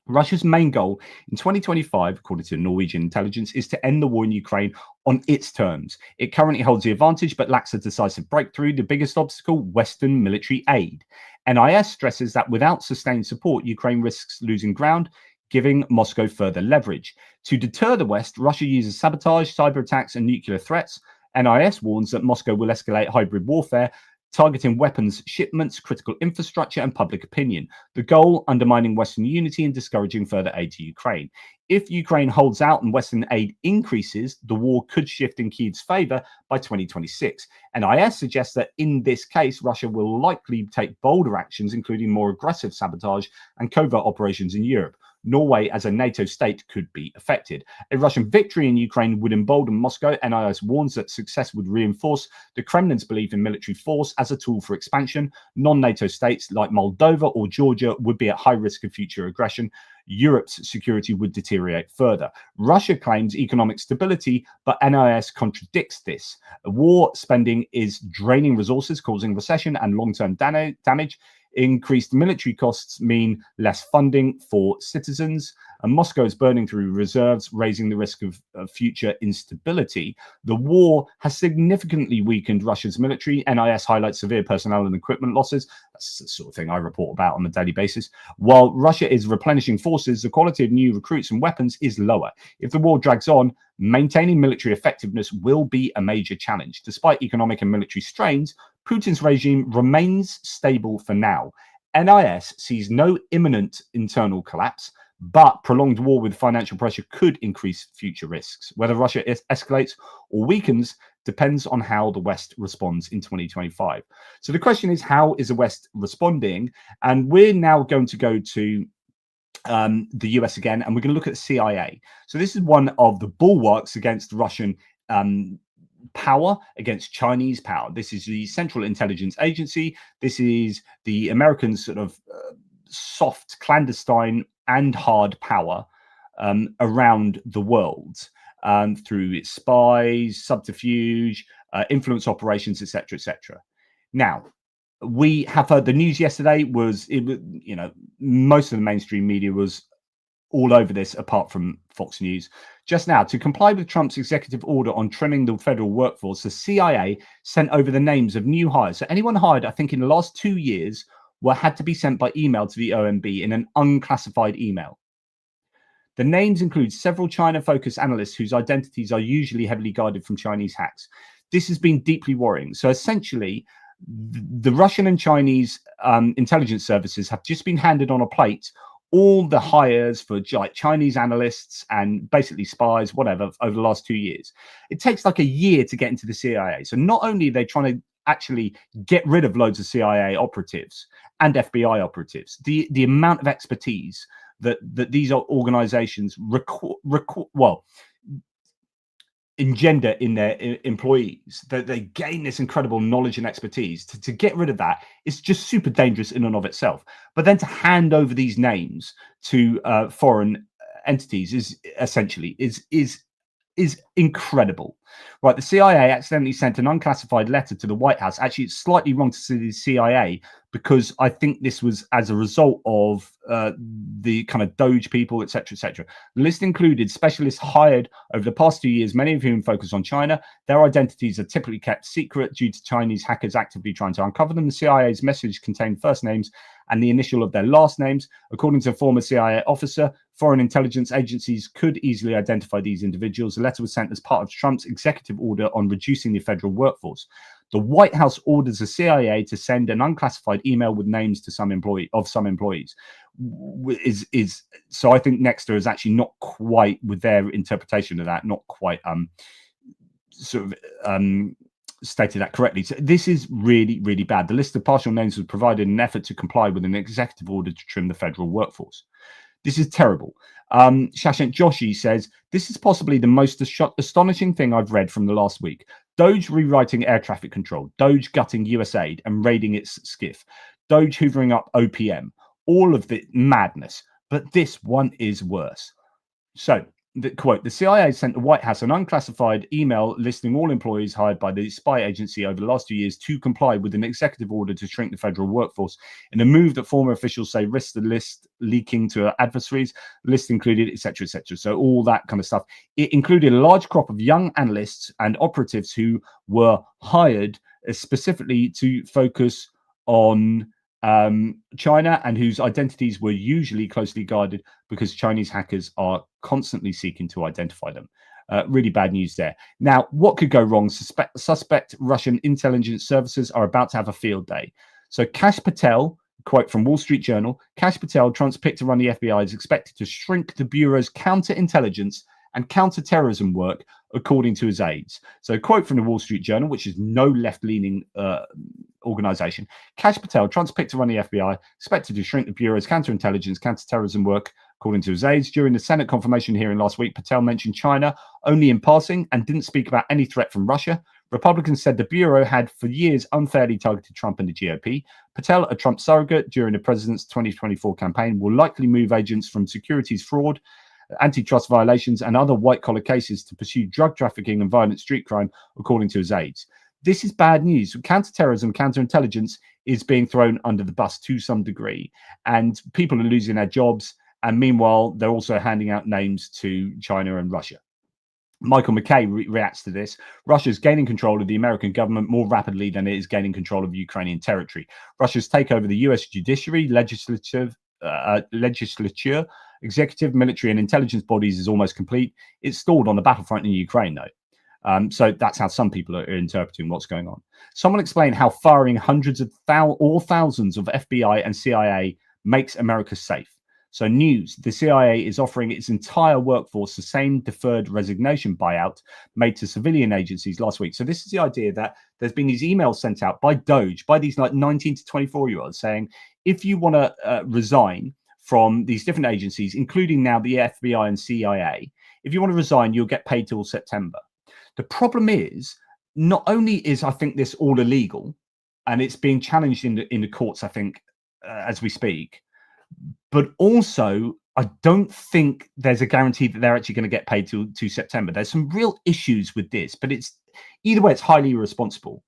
Speaker 1: Russia's main goal in 2025, according to Norwegian intelligence, is to end the war in Ukraine on its terms. It currently holds the advantage, but lacks a decisive breakthrough. The biggest obstacle, Western military aid. NIS stresses that without sustained support, Ukraine risks losing ground, giving Moscow further leverage. To deter the West, Russia uses sabotage, cyber attacks, and nuclear threats. NIS warns that Moscow will escalate hybrid warfare, targeting weapons shipments, critical infrastructure, and public opinion. The goal, undermining Western unity and discouraging further aid to Ukraine. If Ukraine holds out and Western aid increases, the war could shift in Kyiv's favor by 2026. NIS suggests that in this case, Russia will likely take bolder actions, including more aggressive sabotage and covert operations in Europe. Norway, as a NATO state, could be affected. A Russian victory in Ukraine would embolden Moscow. NIS warns that success would reinforce the Kremlin's belief in military force as a tool for expansion. Non-NATO states like Moldova or Georgia would be at high risk of future aggression. Europe's security would deteriorate further. Russia claims economic stability, but NIS contradicts this. War spending is draining resources, causing recession and long-term damage. Increased military costs mean less funding for citizens, and Moscow is burning through reserves, raising the risk of future instability. The war has significantly weakened Russia's military. NIS highlights severe personnel and equipment losses. That's the sort of thing I report about on a daily basis. While Russia is replenishing forces, the quality of new recruits and weapons is lower. If the war drags on, maintaining military effectiveness will be a major challenge. Despite economic and military strains, Putin's regime remains stable for now. NIS sees no imminent internal collapse, but prolonged war with financial pressure could increase future risks. Whether Russia escalates or weakens depends on how the West responds in 2025. So the question is, how is the West responding? And we're now going to go to the US again, and we're going to look at the CIA. So this is one of the bulwarks against Russian power against Chinese power. This is the Central Intelligence Agency. This is the American sort of soft, clandestine, and hard power around the world through its spies, subterfuge, influence operations, etc., etc. Now, we have heard the news yesterday was, most of the mainstream media was all over this, apart from Fox News. Just now, to comply with Trump's executive order on trimming the federal workforce, the CIA sent over the names of new hires. So anyone hired, I think, in the last 2 years had to be sent by email to the OMB in an unclassified email. The names include several China-focused analysts whose identities are usually heavily guarded from Chinese hacks. This has been deeply worrying. So essentially, the Russian and Chinese intelligence services have just been handed on a plate all the hires for like Chinese analysts and basically spies, whatever, over the last 2 years. It takes like a year to get into the CIA. So not only are they trying to actually get rid of loads of CIA operatives and FBI operatives, the amount of expertise that these organizations engender in their employees, that they gain this incredible knowledge and expertise. To get rid of that is just super dangerous in and of itself. But then to hand over these names to foreign entities is essentially is incredible. Right, the CIA accidentally sent an unclassified letter to the White House. Actually, it's slightly wrong to say the CIA, because I think this was as a result of the kind of DOGE people, etc., etc. The list included specialists hired over the past 2 years, many of whom focus on China. Their identities are typically kept secret due to Chinese hackers actively trying to uncover them. The CIA's message contained first names and the initial of their last names. According to a former CIA officer, foreign intelligence agencies could easily identify these individuals. The letter was sent as part of Trump's executive order on reducing the federal workforce. The White House orders the CIA to send an unclassified email with names to some employees. So I think Nexter is actually not quite, with their interpretation of that, not quite stated that correctly. So this is really, really bad. The list of partial names was provided in an effort to comply with an executive order to trim the federal workforce. This is terrible. Shashant Joshi says, this is possibly the most astonishing thing I've read from the last week. DOGE rewriting air traffic control, DOGE gutting US aid and raiding its skiff, DOGE hoovering up OPM, all of the madness. But this one is worse. So, the quote, the CIA sent the White House an unclassified email listing all employees hired by the spy agency over the last 2 years to comply with an executive order to shrink the federal workforce, in a move that former officials say risks the list leaking to adversaries. The list included, etc., etc. So all that kind of stuff. It included a large crop of young analysts and operatives who were hired specifically to focus on China, and whose identities were usually closely guarded because Chinese hackers are constantly seeking to identify them. Really bad news there. Now, what could go wrong? Suspect Russian intelligence services are about to have a field day. So Kash Patel, quote from Wall Street Journal, Kash Patel, Trump's pick to run the FBI, is expected to shrink the Bureau's counterintelligence and counterterrorism work, according to his aides. So, quote from the Wall Street Journal, which is no left-leaning organization, Kash Patel, Trump's pick to run the FBI, expected to shrink the Bureau's counterintelligence, counterterrorism work, according to his aides. During the Senate confirmation hearing last week, Patel mentioned China only in passing and didn't speak about any threat from Russia. Republicans said the Bureau had for years unfairly targeted Trump and the GOP. Patel, a Trump surrogate during the president's 2024 campaign, will likely move agents from securities fraud, antitrust violations, and other white-collar cases to pursue drug trafficking and violent street crime, according to his aides. This is bad news. Counterterrorism, counterintelligence is being thrown under the bus to some degree, and people are losing their jobs. And meanwhile, they're also handing out names to China and Russia. Michael McKay reacts to this. Russia is gaining control of the American government more rapidly than it is gaining control of Ukrainian territory. Russia's takeover of the US judiciary, legislature, executive, military, and intelligence bodies is almost complete. It's stalled on the battlefront in Ukraine, though. So that's how some people are interpreting what's going on. Someone explain how firing hundreds of or thousands of FBI and CIA makes America safe. So news, the CIA is offering its entire workforce the same deferred resignation buyout made to civilian agencies last week. So this is the idea that there's been these emails sent out by DOGE, by these like 19 to 24-year-olds saying, if you want to resign from these different agencies, including now the FBI and CIA, if you want to resign, you'll get paid till September. The problem is not only is, I think, this all illegal, and it's being challenged in the courts, I think, as we speak, but also I don't think there's a guarantee that they're actually going to get paid to September. There's some real issues with this, but it's either way, it's highly irresponsible.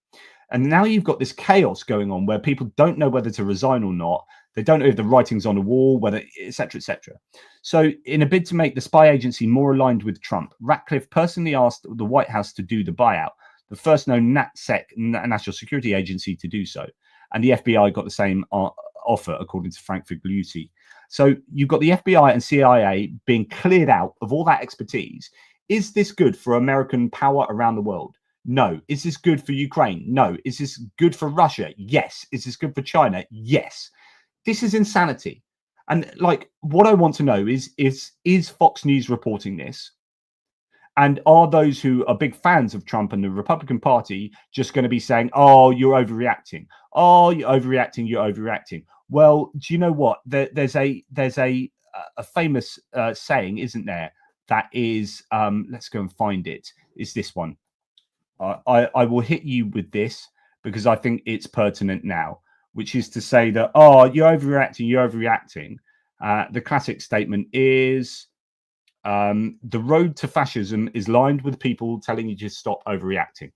Speaker 1: And now you've got this chaos going on where people don't know whether to resign or not. They don't know if the writing's on the wall, whether, et cetera, et cetera. So in a bid to make the spy agency more aligned with Trump, Ratcliffe personally asked the White House to do the buyout, the first known NatSec, National Security Agency, to do so. And the FBI got the same offer, according to Frank Figliuzzi. So you've got the FBI and CIA being cleared out of all that expertise. Is this good for American power around the world? No. Is this good for Ukraine? No. Is this good for Russia? Yes. Is this good for China? Yes. This is insanity. And like, what I want to know is Fox News reporting this? And are those who are big fans of Trump and the Republican Party just going to be saying, oh, you're overreacting. Oh, you're overreacting. You're overreacting. Well, do you know what? There's a famous saying, isn't there? That is, let's go and find it. It's this one. I will hit you with this because I think it's pertinent now, which is to say that, oh, you're overreacting, you're overreacting. The classic statement is, the road to fascism is lined with people telling you to stop overreacting.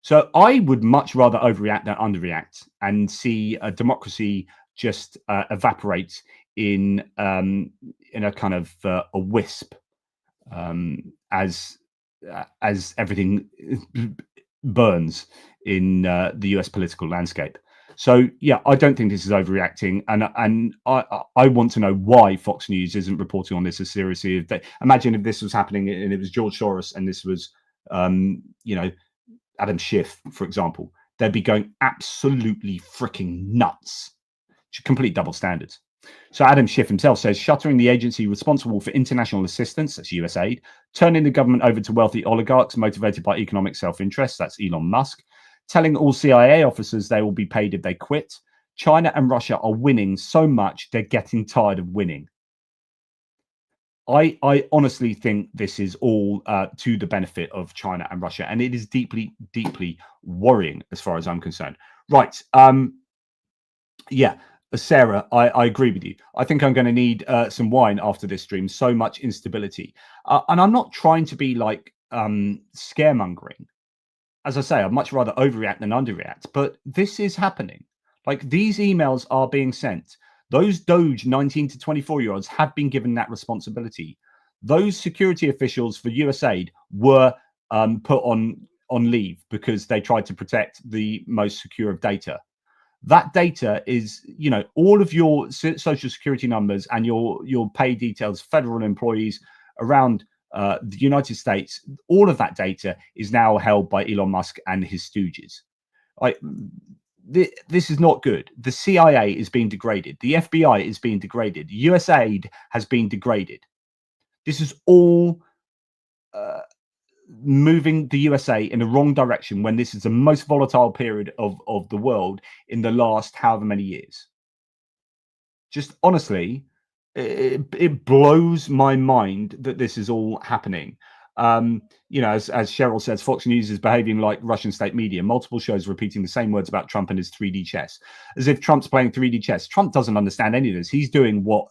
Speaker 1: So I would much rather overreact than underreact and see a democracy just evaporate in a kind of a wisp as everything burns in the US political landscape. So yeah, I don't think this is overreacting, and I want to know why Fox News isn't reporting on this as seriously. If they, imagine if this was happening and it was George Soros and this was, Adam Schiff, for example, they'd be going absolutely freaking nuts. Complete double standards. So Adam Schiff himself says shuttering the agency responsible for international assistance, that's USAID, turning the government over to wealthy oligarchs motivated by economic self-interest, that's Elon Musk, telling all CIA officers they will be paid if they quit. China and Russia are winning so much they're getting tired of winning. I honestly think this is all to the benefit of China and Russia, and it is deeply, deeply worrying as far as I'm concerned. Right. Yeah. Sarah, I agree with you. I think I'm going to need some wine after this stream. So much instability. And I'm not trying to be like scaremongering. As I say, I'd much rather overreact than underreact. But this is happening. Like, these emails are being sent. Those DOGE 19 to 24-year-olds have been given that responsibility. Those security officials for USAID were put on leave because they tried to protect the most secure of data. That data is, all of your social security numbers and your pay details, federal employees around the United States, all of that data is now held by Elon Musk and his stooges. This is not good. The CIA is being degraded. The FBI is being degraded. USAID has been degraded. This is all moving the USA in the wrong direction when this is the most volatile period of the world in the last however many years. Just honestly, it blows my mind that this is all happening. As Cheryl says, Fox News is behaving like Russian state media. Multiple shows repeating the same words about Trump and his 3D chess, as if Trump's playing 3D chess. Trump doesn't understand any of this. He's doing what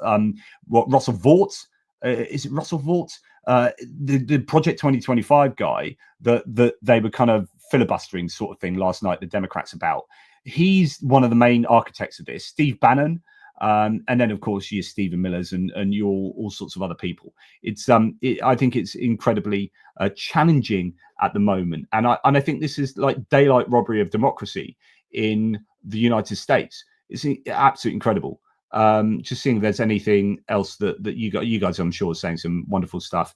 Speaker 1: Russell Vought, is it Russell Vought? The Project 2025 guy that they were kind of filibustering sort of thing last night, the Democrats about. He's one of the main architects of this. Steve Bannon, and then of course your Stephen Millers and your all sorts of other people. It's I think it's incredibly challenging at the moment, and I think this is like daylight robbery of democracy in the United States. It's absolutely incredible. Just seeing if there's anything else that you guys I'm sure are saying some wonderful stuff.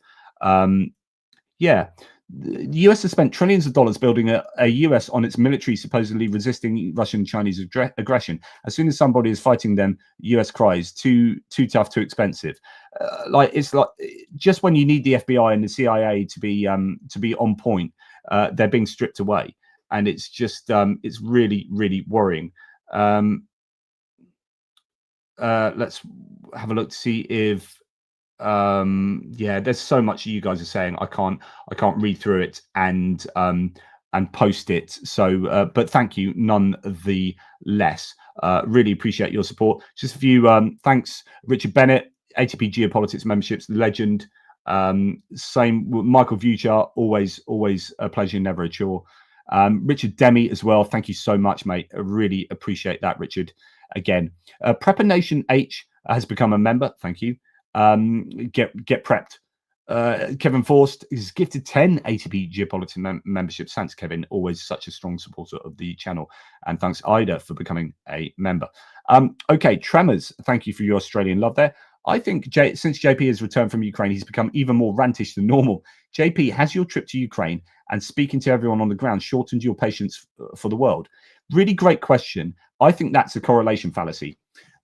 Speaker 1: Yeah, the US has spent trillions of dollars building a US on its military supposedly resisting Russian Chinese aggression. As soon as somebody is fighting them, US cries too tough, too expensive. It's like just when you need the FBI and the CIA to be on point, they're being stripped away, and it's just it's really, really worrying. Let's have a look to see if there's so much you guys are saying I can't read through it and post it. So, but thank you none the less. Really appreciate your support. Just a few thanks, Richard Bennett, ATP Geopolitics memberships, the legend. Same with Michael Vuchar, always a pleasure, never a chore. Richard Demi as well. Thank you so much, mate. I really appreciate that, Richard. Again, Prepper Nation H has become a member. Thank you. Get prepped. Kevin Forst is gifted 10 ATP Geopolitics memberships. Thanks, Kevin. Always such a strong supporter of the channel. And thanks, Ida, for becoming a member. Okay, Tremors, thank you for your Australian love there. I think since JP has returned from Ukraine, he's become even more rantish than normal. JP, has your trip to Ukraine and speaking to everyone on the ground shortened your patience for the world? Really great question. I think that's a correlation fallacy.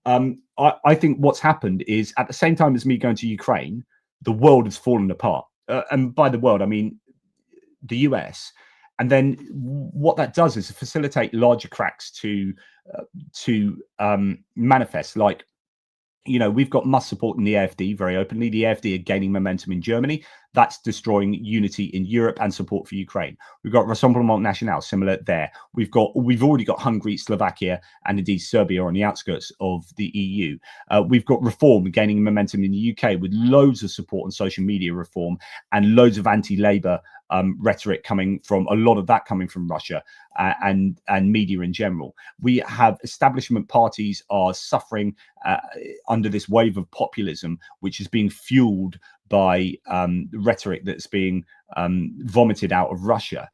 Speaker 1: I think what's happened is at the same time as me going to Ukraine, the world has fallen apart. And by the world, I mean the US. And then what that does is facilitate larger cracks to manifest. Like, you know, we've got Musk supporting the AfD very openly. The AfD are gaining momentum in Germany. That's destroying unity in Europe and support for Ukraine. We've got Rassemblement National, similar there. We've already got Hungary, Slovakia, and indeed Serbia on the outskirts of the EU. We've got reform gaining momentum in the UK with loads of support on social media reform and loads of anti-Labour rhetoric coming from Russia and media in general. We have establishment parties are suffering under this wave of populism, which is being fueled by rhetoric that's being vomited out of Russia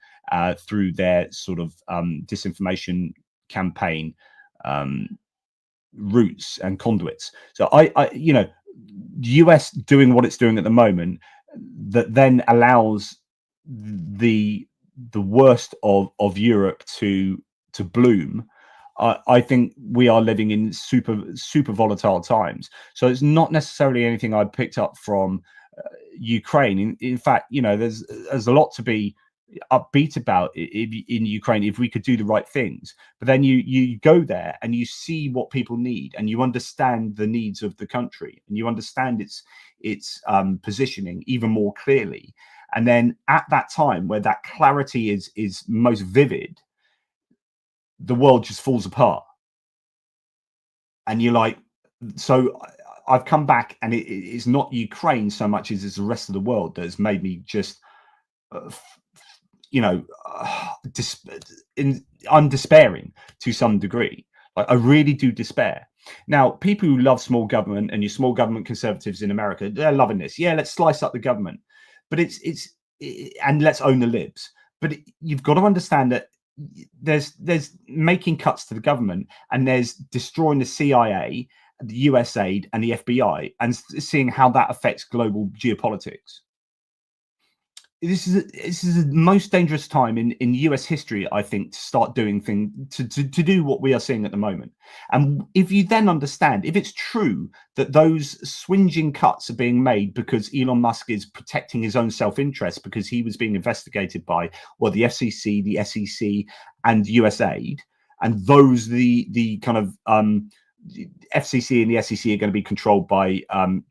Speaker 1: through their sort of disinformation campaign routes and conduits. So I you know, the US doing what it's doing at the moment that then allows the worst of Europe to bloom. I think we are living in super volatile times. So it's not necessarily anything I picked up from Ukraine. In fact, you know, there's a lot to be upbeat about in Ukraine if we could do the right things. But then you go there and you see what people need, and you understand the needs of the country, and you understand its positioning even more clearly. And then at that time where that clarity is most vivid, the world just falls apart. And you're like, so I've come back, and it's not Ukraine so much as it's the rest of the world that has made me just, you know, I'm despairing to some degree. Like, I really do despair. Now, people who love small government and your small government conservatives in America, they're loving this. Yeah, let's slice up the government. But and let's own the libs. But you've got to understand that there's making cuts to the government, and there's destroying the CIA, the US aid, and the FBI, and seeing how that affects global geopolitics. This is the most dangerous time in US history, I think, to start doing things to do what we are seeing at the moment. And if you then understand, if it's true that those swinging cuts are being made because Elon Musk is protecting his own self-interest because he was being investigated by, well, the FCC, the SEC, and USAID, and those the kind of the FCC and the SEC are going to be controlled by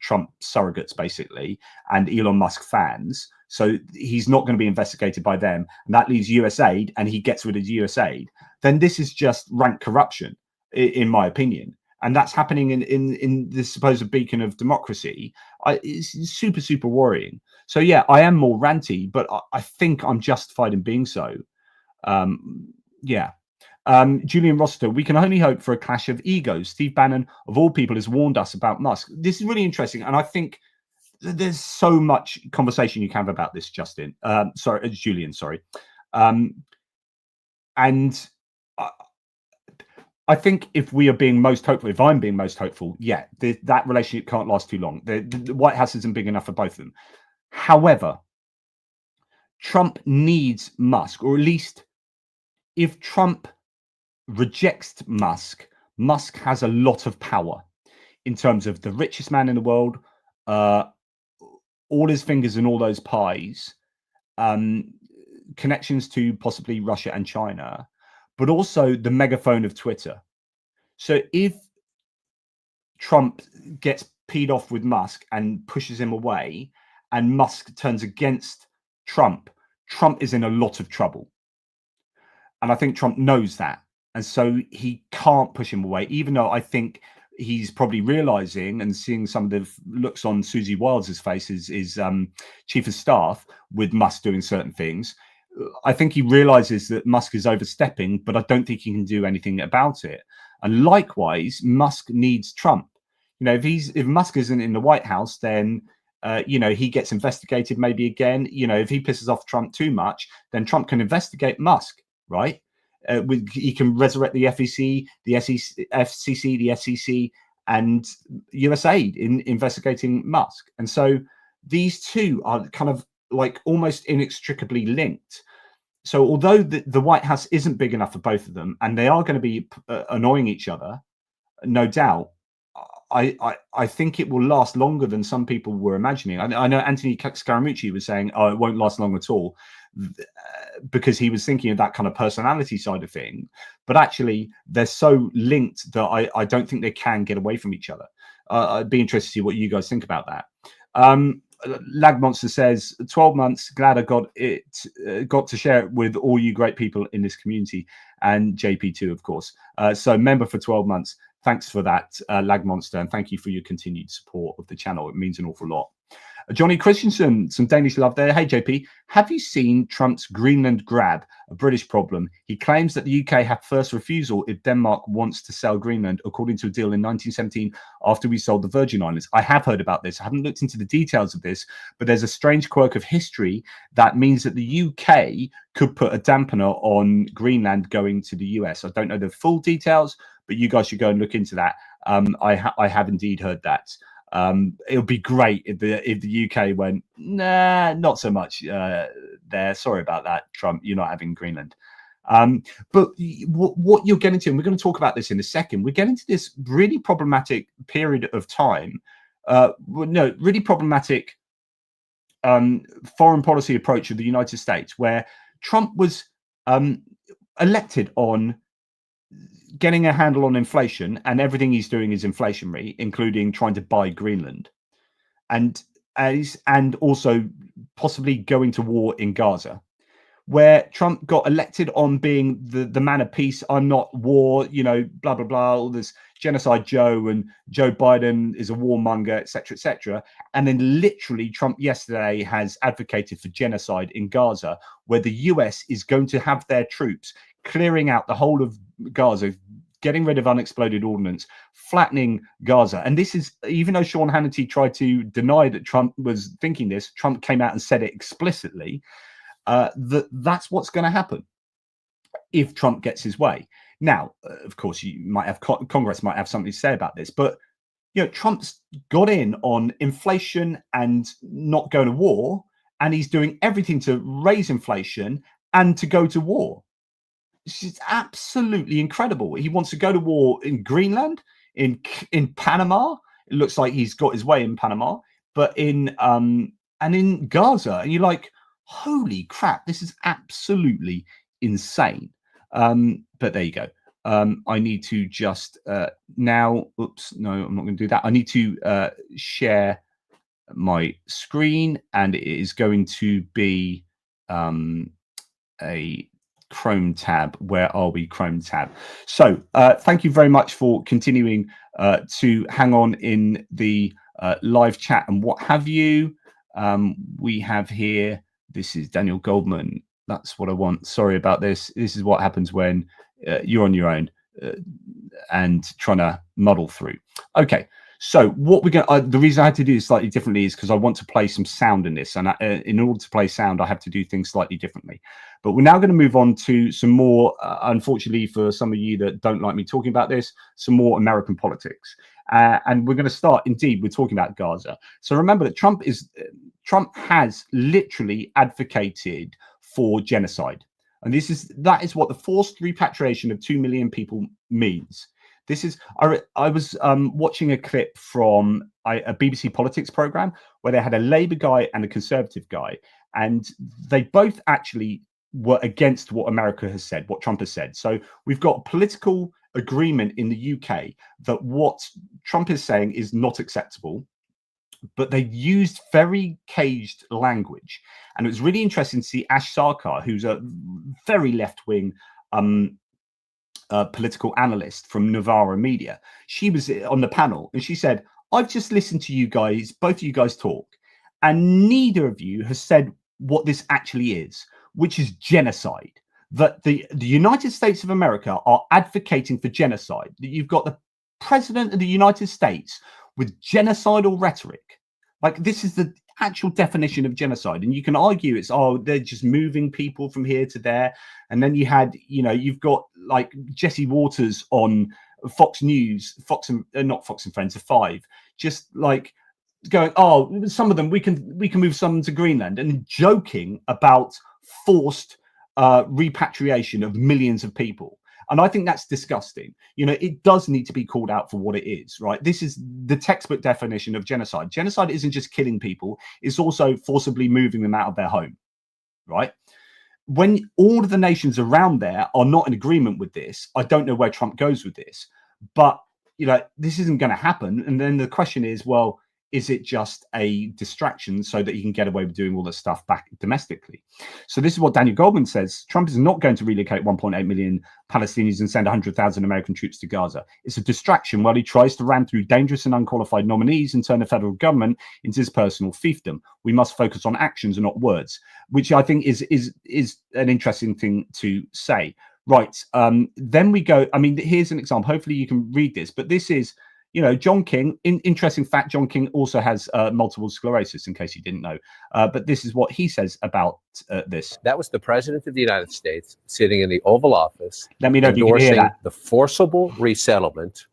Speaker 1: Trump surrogates, basically, and Elon Musk fans. So he's not going to be investigated by them, and that leaves USAID, and he gets rid of USAID. Then this is just rank corruption, in my opinion, and that's happening in this supposed beacon of democracy. It's super worrying. So yeah, I am more ranty, but I think I'm justified in being so. Yeah. Julian Rossiter, we can only hope for a clash of egos. Steve Bannon, of all people, has warned us about Musk. This is really interesting, and I think there's so much conversation you can have about this, Justin. Julian, sorry. And I think if we are being most hopeful, if I'm being most hopeful, yeah, that relationship can't last too long. The White House isn't big enough for both of them. However, Trump needs Musk, or at least if Trump rejects Musk, Musk has a lot of power in terms of the richest man in the world, all his fingers in all those pies, connections to possibly Russia and China, but also the megaphone of Twitter. So if Trump gets peed off with Musk and pushes him away, and Musk turns against Trump, Trump is in a lot of trouble. And I think Trump knows that. And so he can't push him away, even though I think he's probably realizing and seeing some of the looks on Susie Wiles's face, his chief of staff, with Musk doing certain things. I think he realizes that Musk is overstepping, but I don't think he can do anything about it. And likewise, Musk needs Trump. You know, if Musk isn't in the White House, then he gets investigated maybe again. You know, if he pisses off Trump too much, then Trump can investigate Musk, right? He can resurrect the FEC, the FCC, the SEC, and USAID in investigating Musk. And so these two are kind of like almost inextricably linked. So although the White House isn't big enough for both of them, and they are going to be annoying each other, no doubt, I think it will last longer than some people were imagining. I know Anthony Scaramucci was saying, "Oh, it won't last long at all," because he was thinking of that kind of personality side of thing. But actually, they're so linked that I don't think they can get away from each other. I'd be interested to see what you guys think about that. Lag Monster says 12 months. Glad I got to share it with all you great people in this community, and JP too, of course. So member for 12 months. Thanks for that, Lag Monster, and thank you for your continued support of the channel. It means an awful lot. Johnny Christensen, some Danish love there. Hey, JP, have you seen Trump's Greenland grab, a British problem? He claims that the UK have first refusal if Denmark wants to sell Greenland, according to a deal in 1917 after we sold the Virgin Islands. I have heard about this. I haven't looked into the details of this, but there's a strange quirk of history that means that the UK could put a dampener on Greenland going to the US. I don't know the full details, but you guys should go and look into that. I have indeed heard that. It would be great if the UK went, nah, not so much there. Sorry about that, Trump. You're not having Greenland. But what you're getting to, and we're going to talk about this in a second, we're getting to this really problematic period of time. Really problematic foreign policy approach of the United States, where Trump was elected on getting a handle on inflation, and everything he's doing is inflationary, including trying to buy Greenland, and also possibly going to war in Gaza, where Trump got elected on being the man of peace. I'm not war, blah blah blah, all this genocide Joe, and Joe Biden is a warmonger, etc., etc. And then literally Trump yesterday has advocated for genocide in Gaza, where the US is going to have their troops clearing out the whole of Gaza, getting rid of unexploded ordnance, flattening Gaza. And this is, even though Sean Hannity tried to deny that Trump was thinking this, Trump came out and said it explicitly, that's what's going to happen if Trump gets his way. Now, of course, you might have Congress might have something to say about this, but Trump's got in on inflation and not going to war, and he's doing everything to raise inflation and to go to war. It's absolutely incredible. He wants to go to war in Greenland, in Panama. It looks like he's got his way in Panama, but in Gaza, and you're like, holy crap, this is absolutely insane. But there you go. I need to just now. Oops, no, I'm not going to do that. I need to share my screen, and it is going to be a Chrome tab. Where are we? Chrome tab. So thank you very much for continuing to hang on in the live chat and what have you. We have here, this is Daniel Goldman. That's what I want. Sorry about this. This is what happens when you're on your own and trying to muddle through. Okay. So what we're going the reason I had to do this slightly differently is because I want to play some sound in this. And in order to play sound, I have to do things slightly differently. But we're now going to move on to some more, unfortunately for some of you that don't like me talking about this, some more American politics. And we're going to start, indeed, we're talking about Gaza. So remember that Trump has literally advocated for genocide. And that is what the forced repatriation of 2 million people means. This is, I was watching a clip from a BBC Politics program where they had a Labour guy and a Conservative guy, and they both actually were against what America has said, what Trump has said. So we've got political agreement in the UK that what Trump is saying is not acceptable, but they used very caged language. And it was really interesting to see Ash Sarkar, who's a very left-wing political analyst from Novara Media. She was on the panel and she said, I've just listened to you guys, both of you guys talk, and neither of you has said what this actually is, which is genocide. That the United States of America are advocating for genocide. That you've got the president of the United States with genocidal rhetoric. Like, this is the actual definition of genocide. And you can argue it's, oh, they're just moving people from here to there. And then you've got like Jesse Waters on Fox News, not Fox and Friends, 5, just like going, oh, some of them we can move some to Greenland, and joking about forced repatriation of millions of people. And I think that's disgusting. It does need to be called out for what it is, right? This is the textbook definition of genocide. Genocide isn't just killing people, it's also forcibly moving them out of their home, right? When all of the nations around there are not in agreement with this, I don't know where Trump goes with this, but this isn't going to happen. And then the question is, well, is it just a distraction so that he can get away with doing all this stuff back domestically? So this is what Daniel Goldman says. Trump is not going to relocate 1.8 million Palestinians and send 100,000 American troops to Gaza. It's a distraction while he tries to ram through dangerous and unqualified nominees and turn the federal government into his personal fiefdom. We must focus on actions and not words, which I think is an interesting thing to say. Right. Then we go. I mean, here's an example. Hopefully you can read this, but this is, John King, interesting fact, John King also has multiple sclerosis, in case you didn't know. But this is what he says about this.
Speaker 2: That was the President of the United States sitting in the Oval Office.
Speaker 1: Let me know if you can hear that.
Speaker 2: The forcible resettlement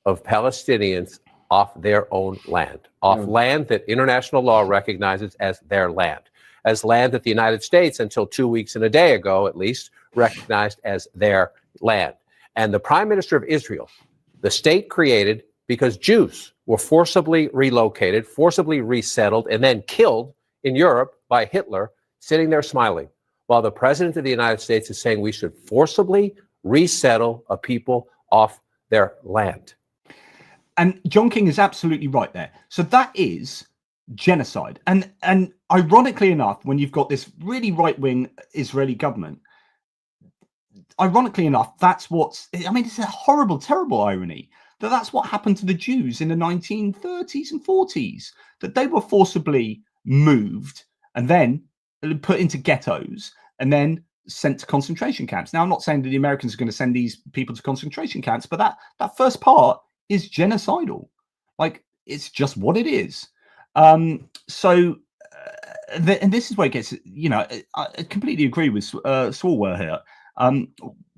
Speaker 2: of Palestinians off their own land, land that international law recognizes as their land, as land that the United States, until 2 weeks and a day ago at least, recognized as their land. And the Prime Minister of Israel, the state created because Jews were forcibly relocated, forcibly resettled, and then killed in Europe by Hitler, sitting there smiling, while the President of the United States is saying we should forcibly resettle a people off their land.
Speaker 1: And John King is absolutely right there. So that is genocide. And ironically enough, when you've got this really right-wing Israeli government, ironically enough, it's a horrible, terrible irony that's what happened to the Jews in the 1930s and 40s, that they were forcibly moved and then put into ghettos and then sent to concentration camps. Now, I'm not saying that the Americans are going to send these people to concentration camps, but that first part is genocidal. Like, it's just what it is. And this is where it gets, I completely agree with Swalwell here.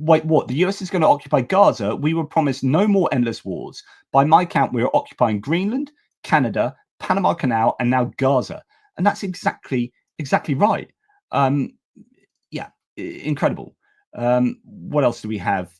Speaker 1: Wait, what? The US is going to occupy Gaza? We were promised no more endless wars. By my count, we are occupying Greenland, Canada, Panama Canal, and now Gaza. And that's exactly right. Incredible. What else do we have?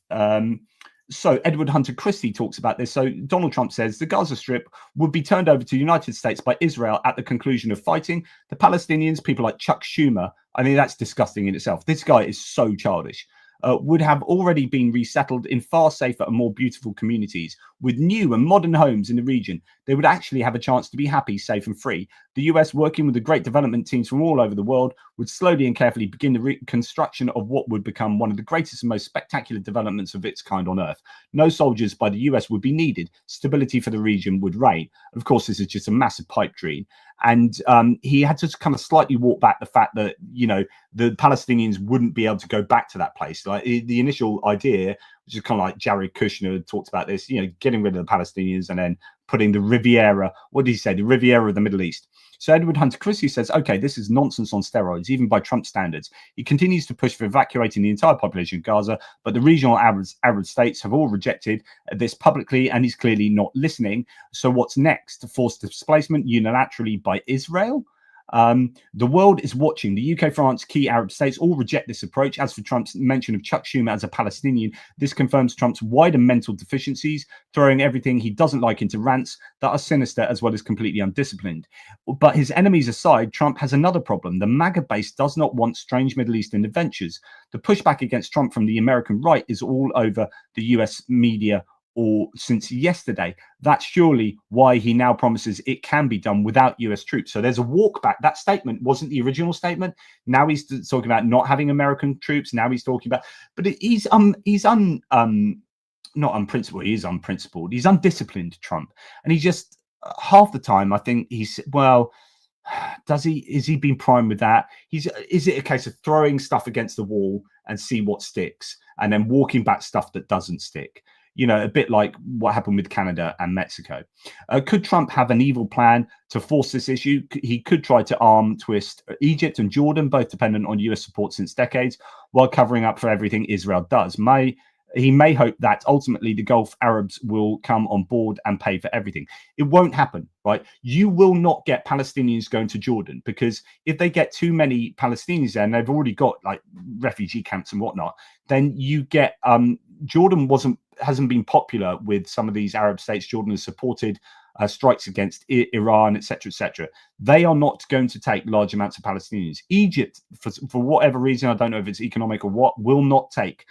Speaker 1: So Edward Hunter Christie talks about this. So Donald Trump says the Gaza Strip would be turned over to the United States by Israel at the conclusion of fighting. The Palestinians, people like Chuck Schumer, I mean, that's disgusting in itself. This guy is so childish. Would have already been resettled in far safer and more beautiful communities with new and modern homes in the region. They would actually have a chance to be happy, safe and free. The US, working with the great development teams from all over the world, would slowly and carefully begin the reconstruction of what would become one of the greatest and most spectacular developments of its kind on Earth. No soldiers by the US would be needed. Stability for the region would reign. Of course, this is just a massive pipe dream. And he had to kind of slightly walk back the fact that, the Palestinians wouldn't be able to go back to that place. Like, the initial idea, which is kind of like Jared Kushner talked about this, getting rid of the Palestinians and then putting the Riviera, what did he say? The Riviera of the Middle East. So Edward Hunter Christie says, okay, this is nonsense on steroids, even by Trump standards. He continues to push for evacuating the entire population of Gaza, but the regional Arab states have all rejected this publicly, and he's clearly not listening. So what's next? Forced displacement unilaterally by Israel? The world is watching. The UK, France, key Arab states all reject this approach. As for Trump's mention of Chuck Schumer as a Palestinian, this confirms Trump's wider mental deficiencies, throwing everything he doesn't like into rants that are sinister as well as completely undisciplined. But his enemies aside, Trump has another problem. The MAGA base does not want strange Middle Eastern adventures. The pushback against Trump from the American right is all over the US media or since yesterday. That's surely why he now promises it can be done without US troops. So there's a walk back. That statement wasn't the original statement. Now he's talking about not having American troops. Now he's talking about, but he's not unprincipled. He is unprincipled. He's undisciplined, Trump, and he just half the time I think he's well. Does he? Is he being primed with that? Is it a case of throwing stuff against the wall and see what sticks, and then walking back stuff that doesn't stick? You know, a bit like what happened with Canada and Mexico. Could Trump have an evil plan to force this issue? He could try to arm twist Egypt and Jordan, both dependent on US support since decades, while covering up for everything Israel does. He may hope that ultimately the Gulf Arabs will come on board and pay for everything. It won't happen, right? You will not get Palestinians going to Jordan, because if they get too many Palestinians there, and they've already got like refugee camps and whatnot, then you get Jordan hasn't been popular with some of these Arab states. Jordan has supported strikes against Iran, etc., etc. They are not going to take large amounts of Palestinians. Egypt, for whatever reason, I don't know if it's economic or what, will not take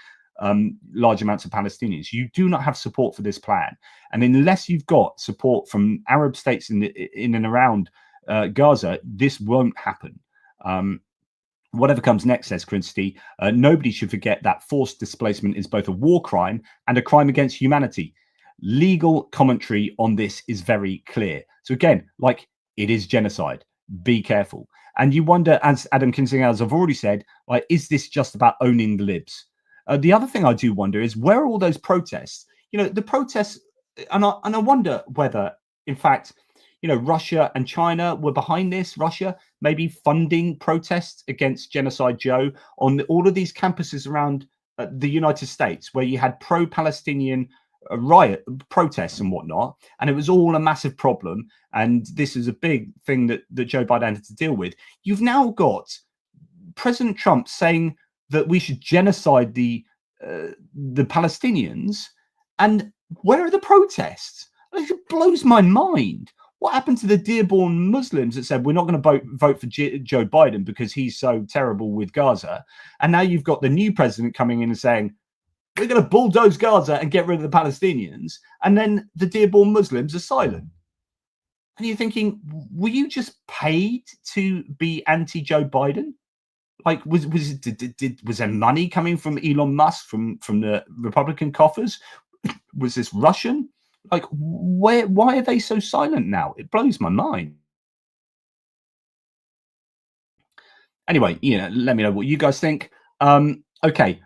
Speaker 1: large amounts of Palestinians. You do not have support for this plan, and unless you've got support from Arab states in and around Gaza, this won't happen. Whatever comes next, says Christie, nobody should forget that forced displacement is both a war crime and a crime against humanity. Legal commentary on this is very clear. So again, like, it is genocide. Be careful. And you wonder, as Adam Kinzinger, as I've already said, like, is this just about owning the libs? The other thing I do wonder is, where are all those protests? You know, the protests, and I wonder whether, in fact, you know, Russia and China were behind this. Russia maybe funding protests against Genocide Joe on all of these campuses around the United States, where you had pro-Palestinian riot protests and whatnot, and it was all a massive problem. And this is a big thing that Joe Biden had to deal with. You've now got President Trump saying that we should genocide the Palestinians, and where are the protests? It blows my mind. What happened to the Dearborn Muslims that said we're not going to vote for Joe Biden because he's so terrible with Gaza? And now you've got the new president coming in and saying we're going to bulldoze Gaza and get rid of the Palestinians, and then the Dearborn Muslims are silent. And you're thinking, were you just paid to be anti-Joe Biden? Like, was there money coming from Elon Musk from the Republican coffers? Was this Russian? Like, why are they so silent now? It blows my mind. Anyway, you know, let me know what you guys think. Okay,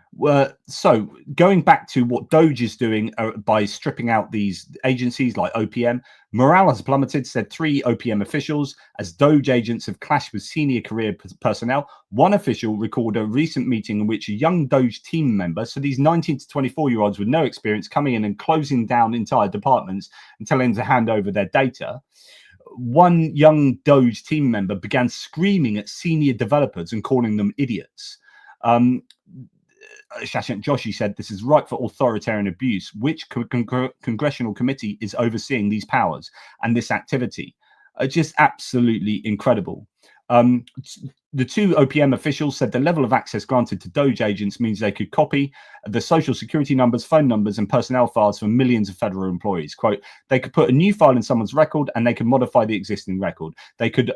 Speaker 1: so going back to what DOGE is doing by stripping out these agencies like OPM, morale has plummeted, said 3 OPM officials, as DOGE agents have clashed with senior career personnel. One official recalled a recent meeting in which a young DOGE team member, so these 19 to 24-year-olds with no experience, coming in and closing down entire departments and telling them to hand over their data. One young DOGE team member began screaming at senior developers and calling them idiots. Shashant Joshi said this is ripe for authoritarian abuse. Which congressional committee is overseeing these powers and this activity? Just absolutely incredible. The 2 OPM officials said the level of access granted to DOGE agents means they could copy the social security numbers, phone numbers, and personnel files from millions of federal employees. Quote, they could put a new file in someone's record and they could modify the existing record. They could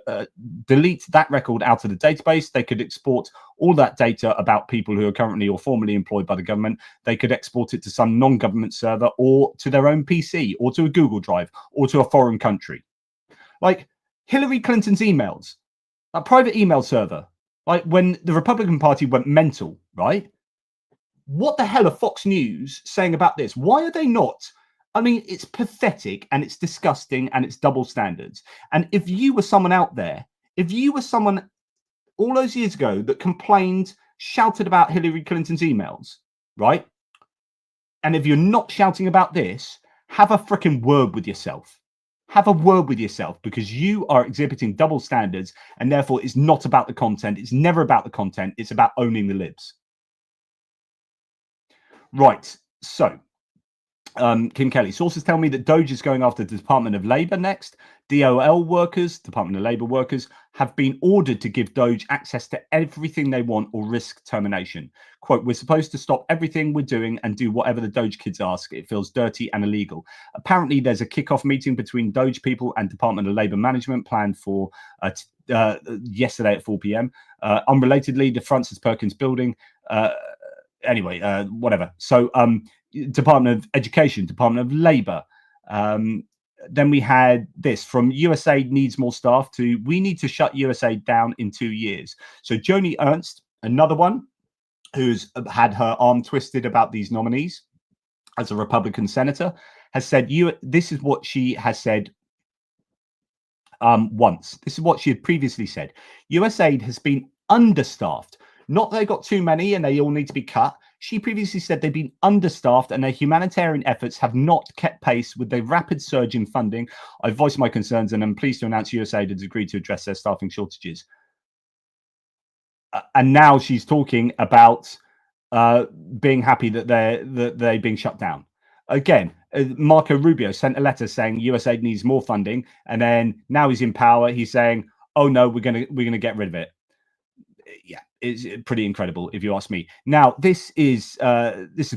Speaker 1: delete that record out of the database. They could export all that data about people who are currently or formerly employed by the government. They could export it to some non-government server or to their own PC or to a Google Drive or to a foreign country. Like Hillary Clinton's emails. A private email server, like when the Republican Party went mental, right? What the hell are Fox News saying about this? Why are they not? I mean, it's pathetic and it's disgusting and it's double standards. And if you were someone out there, if you were someone all those years ago that complained, shouted about Hillary Clinton's emails, right? And if you're not shouting about this, have a freaking word with yourself. Have a word with yourself, because you are exhibiting double standards, and therefore it's not about the content. It's never about the content. It's about owning the libs. Right. So Kim Kelly, sources tell me that DOGE is going after the Department of Labor next. DOL workers, Department of Labor workers, have been ordered to give DOGE access to everything they want or risk termination. Quote, we're supposed to stop everything we're doing and do whatever the DOGE kids ask. It feels dirty and illegal. Apparently, there's a kickoff meeting between DOGE people and Department of Labor management planned for yesterday at 4 p.m. Unrelatedly, the Francis Perkins building. Anyway, whatever. So, Department of Education, Department of Labor. Then we had this from USAID needs more staff to we need to shut USAID down in 2 years. So Joni Ernst, another one who's had her arm twisted about these nominees as a Republican senator, has said this is what she has said once. This is what she had previously said. USAID has been understaffed. Not that they got too many and they all need to be cut. She previously said they've been understaffed and their humanitarian efforts have not kept pace with the rapid surge in funding. I voiced my concerns and I'm pleased to announce USAID has agreed to address their staffing shortages. And now she's talking about being happy that they're being shut down. Again, Marco Rubio sent a letter saying USAID needs more funding, and then now he's in power. He's saying, "Oh no, we're gonna get rid of it." Yeah, it's pretty incredible if you ask me. Now, this is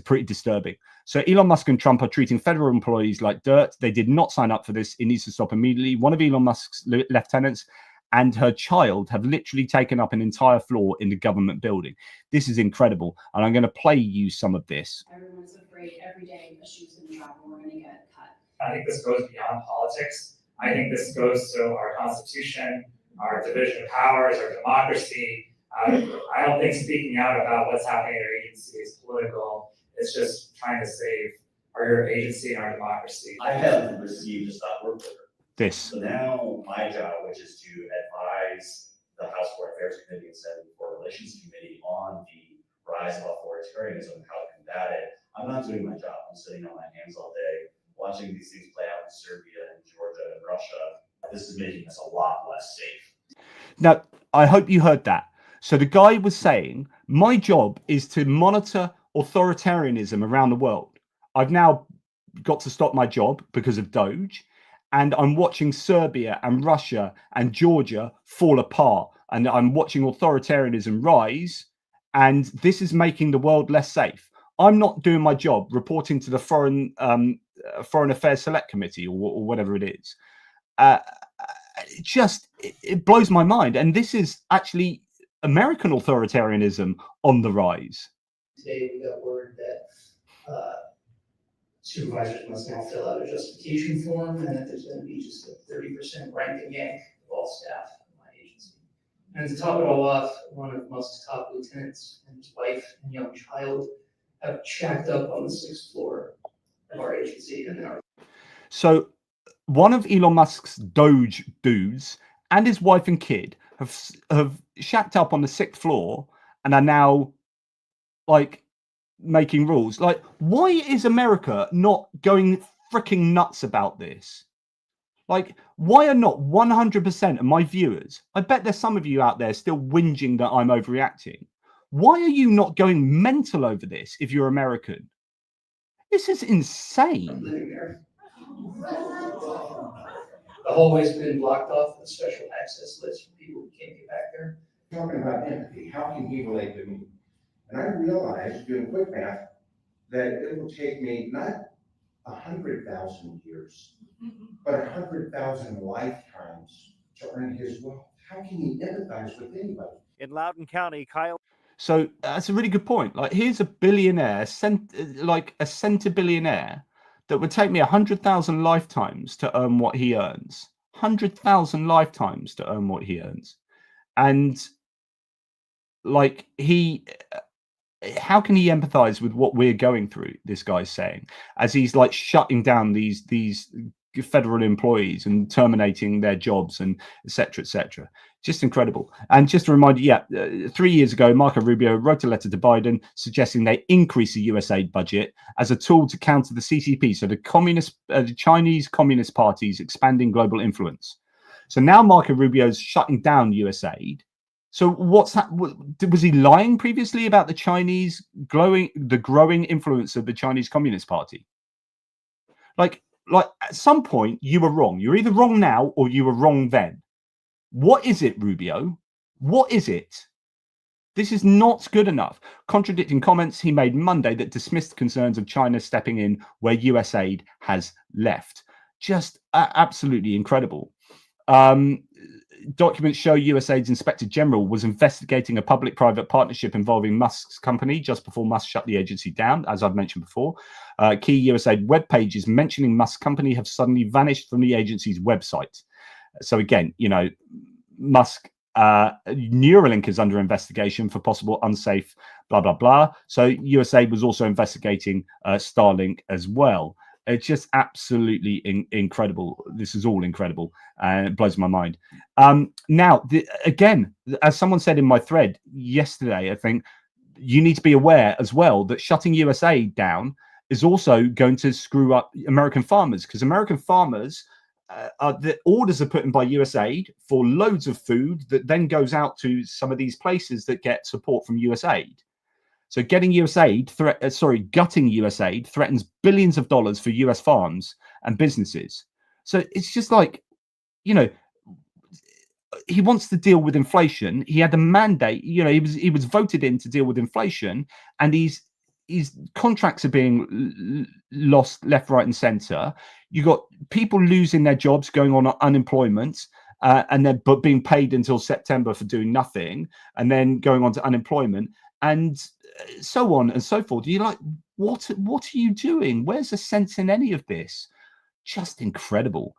Speaker 1: pretty disturbing. So Elon Musk and Trump are treating federal employees like dirt. They did not sign up for this. It needs to stop immediately. One of Elon Musk's lieutenants and her child have literally taken up an entire floor in the government building. This is incredible. And I'm going to play you some of this.
Speaker 3: Everyone's afraid every day a shoe's going to drop and we're going to get cut.
Speaker 4: I think this goes beyond politics. I think this goes to our Constitution, our division of powers, our democracy. I don't think speaking out about what's happening at our agency is political. It's just trying to save our agency and our democracy.
Speaker 5: I have received a stop work order.
Speaker 1: This.
Speaker 5: So now my job, which is to advise the House Foreign Affairs Committee and Senate Foreign Relations Committee on the rise of authoritarianism and how to combat it, I'm not doing my job. I'm sitting on my hands all day, watching these things play out in Serbia and Georgia and Russia. This is making us a lot less safe.
Speaker 1: Now, I hope you heard that. So the guy was saying, my job is to monitor authoritarianism around the world. I've now got to stop my job because of DOGE. And I'm watching Serbia and Russia and Georgia fall apart. And I'm watching authoritarianism rise. And this is making the world less safe. I'm not doing my job reporting to the Foreign Affairs Select Committee or whatever it is. It blows my mind. And this is actually American authoritarianism on the rise.
Speaker 6: Today we got word that supervisors must now fill out a justification form and that there's going to be just a 30% rank and yank of all staff in my agency. And to top it all off, one of Musk's top lieutenants and his wife and young child have shacked up on the 6th floor of our agency.
Speaker 1: So one of Elon Musk's DOGE dudes and his wife and kid have shacked up on the 6th floor and are now like making rules. Like, why is America not going freaking nuts about this? Like, why are not 100% of my viewers, I bet there's some of you out there still whinging that I'm overreacting. Why are you not going mental over this if you're American? This is insane.
Speaker 6: Living there. The hallway's been blocked off with a special access list for people who can't get back there.
Speaker 7: Talking about empathy, how can he relate to me? And I realized, doing quick math, that it will take me not 100,000 years, but 100,000 lifetimes to earn his wealth. How can he empathize with anybody?
Speaker 8: In Loudoun County, Kyle.
Speaker 1: So that's a really good point. Like, here's a billionaire, like a centibillionaire, that would take me 100,000 lifetimes to earn what he earns. 100,000 lifetimes to earn what he earns. And like, how can he empathize with what we're going through, this guy's saying, as he's like shutting down these federal employees and terminating their jobs and et cetera, just incredible. And just a reminder, 3 years ago, Marco Rubio wrote a letter to Biden suggesting they increase the USAID budget as a tool to counter the CCP, so the Chinese Communist Party's expanding global influence. So now Marco Rubio's shutting down USAID. So what's that? Was he lying previously about the growing influence of the Chinese Communist Party? Like at some point you were wrong. You're either wrong now or you were wrong then. What is it, Rubio? What is it? This is not good enough. Contradicting comments he made Monday that dismissed concerns of China stepping in where US aid has left. Just absolutely incredible. Documents show USAID's Inspector General was investigating a public-private partnership involving Musk's company just before Musk shut the agency down, as I've mentioned before. Key USAID web pages mentioning Musk's company have suddenly vanished from the agency's website. So again, you know, Musk, Neuralink is under investigation for possible unsafe blah, blah, blah. So USAID was also investigating Starlink as well. It's just absolutely incredible. This is all incredible, and it blows my mind. Now, again, as someone said in my thread yesterday, I think you need to be aware as well that shutting USAID down is also going to screw up American farmers, because American farmers, the orders are put in by USAID for loads of food that then goes out to some of these places that get support from USAID. So getting USAID, gutting USAID threatens billions of dollars for US farms and businesses. So it's just like, you know, he wants to deal with inflation. He had a mandate, you know, he was voted in to deal with inflation, and his contracts are being lost left, right, and center. You got people losing their jobs, going on unemployment, and then but being paid until September for doing nothing, and then going on to unemployment, and so on and so forth. You're like, what are you doing? Where's the sense in any of this? Just incredible.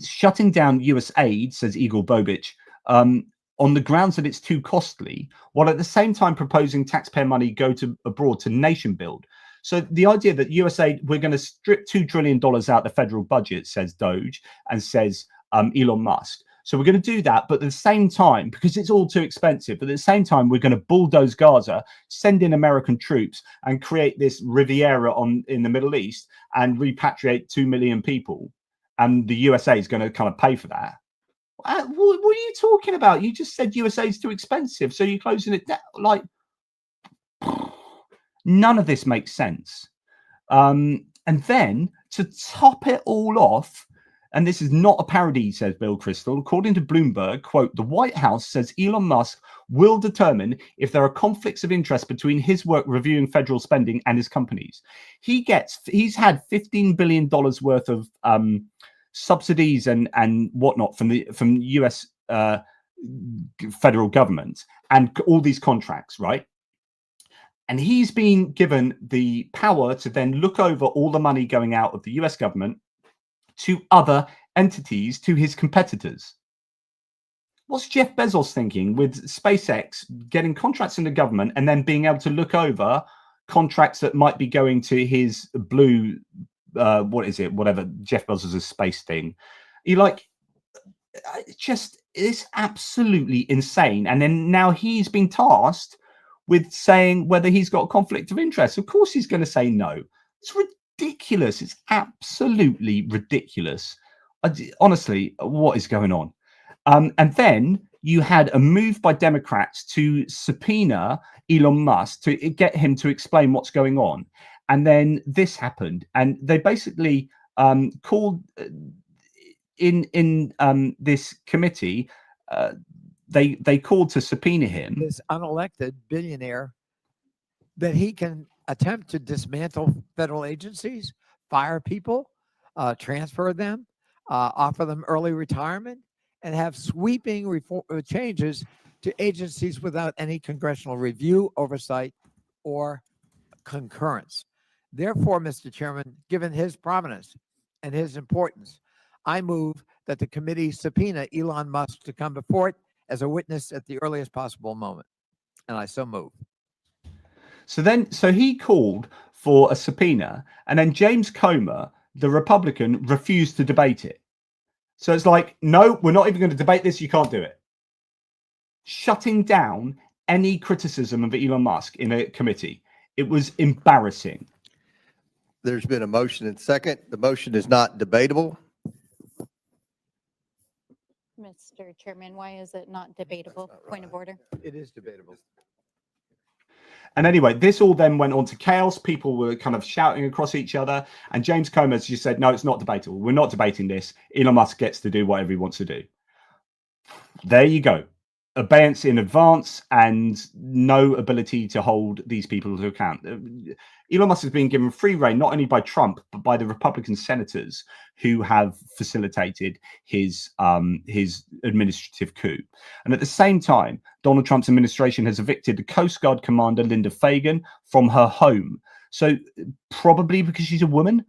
Speaker 1: Shutting down US aid, says Igor Bobich, on the grounds that it's too costly, while at the same time proposing taxpayer money go to abroad to nation build. So the idea that USAID, we're going to strip $2 trillion out the federal budget, says DOGE, and says Elon Musk. So we're going to do that, but at the same time, because it's all too expensive, but at the same time, we're going to bulldoze Gaza, send in American troops, and create this Riviera in the Middle East and repatriate 2 million people. And the USA is going to kind of pay for that. What are you talking about? You just said USA is too expensive, so you're closing it down. Like, none of this makes sense. And then to top it all off, and this is not a parody, says Bill Kristol, according to Bloomberg, quote, the White House says Elon Musk will determine if there are conflicts of interest between his work reviewing federal spending and his companies. He's had $15 billion worth of subsidies and whatnot from US federal government and all these contracts, right? And he's been given the power to then look over all the money going out of the US government to other entities, to his competitors. What's Jeff Bezos thinking with SpaceX getting contracts in the government and then being able to look over contracts that might be going to his blue, whatever Jeff Bezos' space thing? You're like, it's absolutely insane. And then now he's been tasked with saying whether he's got a conflict of interest. Of course he's going to say no. It's ridiculous. It's absolutely ridiculous. Honestly, what is going on? And then you had a move by Democrats to subpoena Elon Musk to get him to explain what's going on. And then this happened, and they basically called in this committee. They called to subpoena him.
Speaker 8: This unelected billionaire that he can attempt to dismantle federal agencies, fire people, transfer them, offer them early retirement, and have sweeping changes to agencies without any congressional review, oversight, or concurrence. Therefore, Mr. Chairman, given his prominence and his importance, I move that the committee subpoena Elon Musk to come before it as a witness at the earliest possible moment. And I so move.
Speaker 1: So he called for a subpoena, and then James Comer, the Republican, refused to debate it. So it's like, no, we're not even going to debate this. You can't do it. Shutting down any criticism of Elon Musk in a committee. It was embarrassing.
Speaker 9: There's been a motion and second. The motion is not debatable.
Speaker 10: Mr. Chairman, why is it not debatable? Point of order.
Speaker 8: It is debatable.
Speaker 1: And anyway, this all then went on to chaos. People were kind of shouting across each other. And James Comer just said, no, it's not debatable. We're not debating this. Elon Musk gets to do whatever he wants to do. There you go. Abeyance in advance and no ability to hold these people to account. Elon Musk has been given free rein, not only by Trump, but by the Republican senators who have facilitated his administrative coup. And at the same time, Donald Trump's administration has evicted the Coast Guard commander, Linda Fagan, from her home. So probably because she's a woman.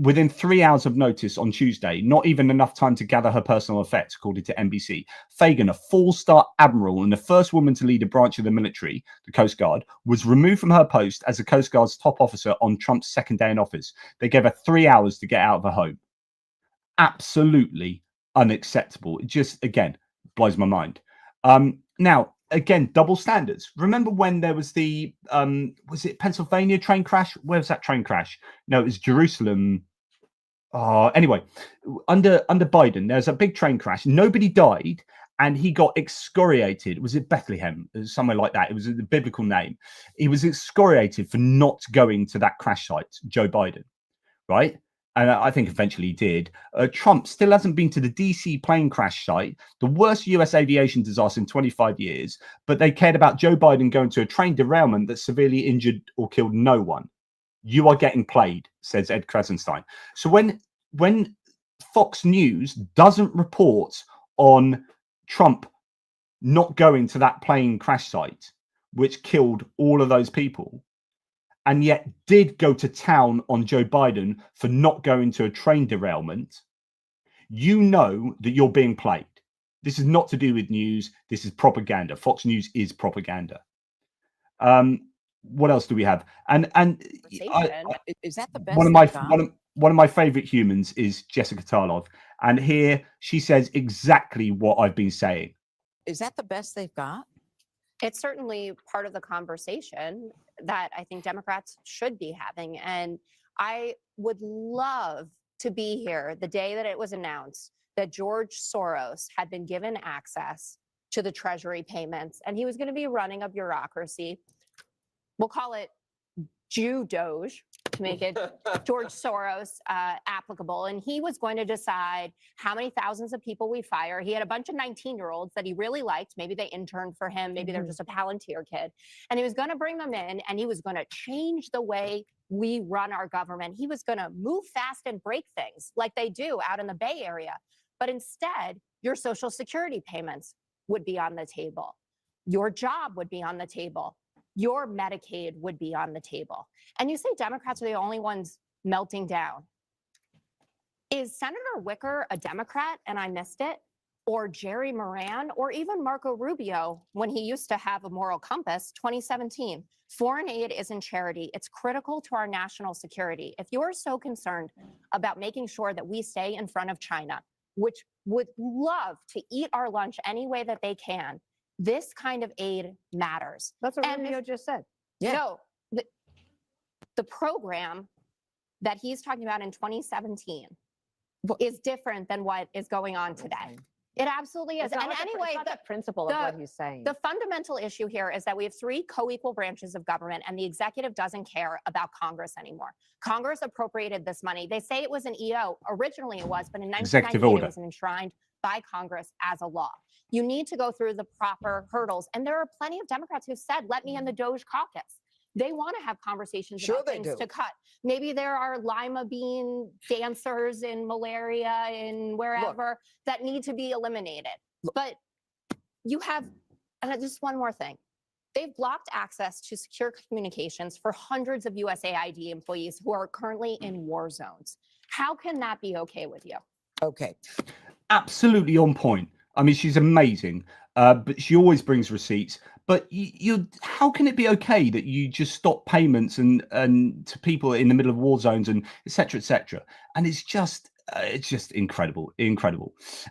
Speaker 1: Within 3 hours of notice on Tuesday, not even enough time to gather her personal effects, according to NBC. Fagan, a 4-star admiral and the first woman to lead a branch of the military, the Coast Guard, was removed from her post as the Coast Guard's top officer on Trump's second day in office. They gave her 3 hours to get out of her home. Absolutely unacceptable. It just, again, blows my mind. Now, again, double standards. Remember when there was the was it Pennsylvania train crash? Where was that train crash? No, it was Jerusalem. Anyway, under Biden, there's a big train crash. Nobody died, and he got excoriated. Was it Bethlehem? Somewhere like that. It was a biblical name. He was excoriated for not going to that crash site, Joe Biden, right? And I think eventually he did. Trump still hasn't been to the DC plane crash site, the worst US aviation disaster in 25 years, but they cared about Joe Biden going to a train derailment that severely injured or killed no one. You are getting played, says Ed Krasenstein. So when Fox News doesn't report on Trump not going to that plane crash site, which killed all of those people, and yet did go to town on Joe Biden for not going to a train derailment, you know that you're being played. This is not to do with news. This is propaganda. Fox News is propaganda. What else do we have? And
Speaker 10: is that the best?
Speaker 1: One of my favorite humans is Jessica Tarlov, and here she says exactly what I've been saying.
Speaker 10: Is that the best they've got?
Speaker 11: It's certainly part of the conversation that I think Democrats should be having. And I would love to be here the day that it was announced that George Soros had been given access to the Treasury payments, and he was going to be running a bureaucracy. We'll call it DOGE to make it George Soros applicable. And he was going to decide how many thousands of people we fire. He had a bunch of 19-year-olds that he really liked. Maybe they interned for him. Maybe they're just a Palantir kid. And he was going to bring them in, and he was going to change the way we run our government. He was going to move fast and break things like they do out in the Bay Area. But instead, your Social Security payments would be on the table. Your job would be on the table. Your Medicaid would be on the table. And you say Democrats are the only ones melting down. Is Senator Wicker a Democrat and I missed it? Or Jerry Moran, or even Marco Rubio when he used to have a moral compass, 2017. Foreign aid isn't charity. It's critical to our national security. If you're so concerned about making sure that we stay in front of China, which would love to eat our lunch any way that they can, this kind of aid matters.
Speaker 10: That's what Rubio just said.
Speaker 11: Yeah. No, the program that he's talking about in 2017 is different than what is going on today. It absolutely is. And anyway,
Speaker 10: the principle of what he's saying.
Speaker 11: The fundamental issue here is that we have 3 co-equal branches of government, and the executive doesn't care about Congress anymore. Congress appropriated this money. They say it was an EO. Originally it was, but in 1998 it was enshrined by Congress as a law. You need to go through the proper hurdles. And there are plenty of Democrats who said, let me in the DOGE caucus. They want to have conversations about things to cut. Maybe there are lima bean dancers in malaria in wherever that need to be eliminated. But you have, and just one more thing. They've blocked access to secure communications for hundreds of USAID employees who are currently in war zones. How can that be okay with you?
Speaker 10: Okay.
Speaker 1: Absolutely on point. I mean, she's amazing, but she always brings receipts. But how can it be okay that you just stop payments and to people in the middle of war zones and et cetera, and it's just incredible.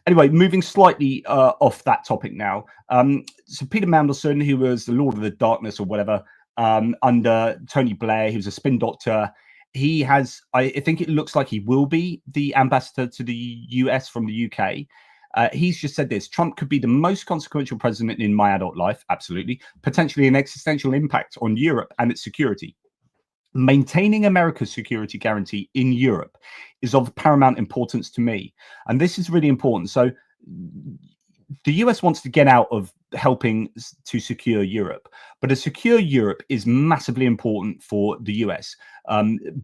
Speaker 1: Anyway, moving slightly off that topic now. So Peter Mandelson, who was the Lord of the Darkness or whatever under Tony Blair, who's a spin doctor. He has, I think it looks like he will be the ambassador to the US from the UK. He's just said this: Trump could be the most consequential president in my adult life. Absolutely. Potentially an existential impact on Europe and its security. Maintaining America's security guarantee in Europe is of paramount importance to me. And this is really important. So the US wants to get out of helping to secure Europe, but a secure Europe is massively important for the US,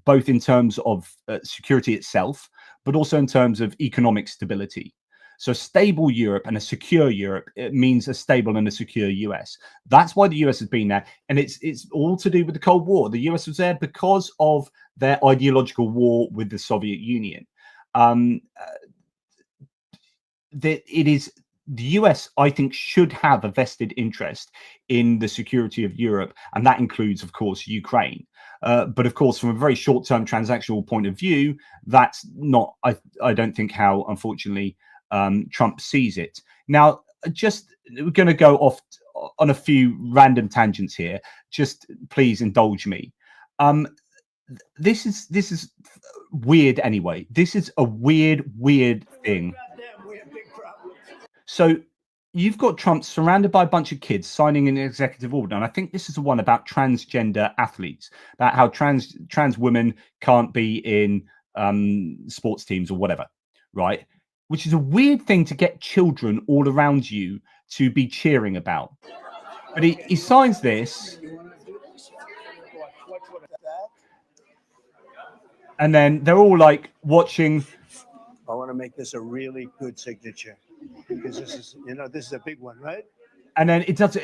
Speaker 1: both in terms of security itself, but also in terms of economic stability. So stable Europe and a secure Europe, it means a stable and a secure US. That's why the US has been there. And it's all to do with the Cold War. The US was there because of their ideological war with the Soviet Union. The US, I think, should have a vested interest in the security of Europe. And that includes, of course, Ukraine. But of course, from a very short-term transactional point of view, that's not, I don't think, how, unfortunately, Trump sees it. Now, we're going to go off on a few random tangents here. Just please indulge me. This is weird anyway. This is a weird thing. So you've got Trump surrounded by a bunch of kids signing an executive order. And I think this is the one about transgender athletes, about how trans women can't be in sports teams or whatever, right? Which is a weird thing to get children all around you to be cheering about. But he signs this. And then they're all like watching.
Speaker 12: I want to make this a really good signature because this is, this is a big one, right?
Speaker 1: And then it does.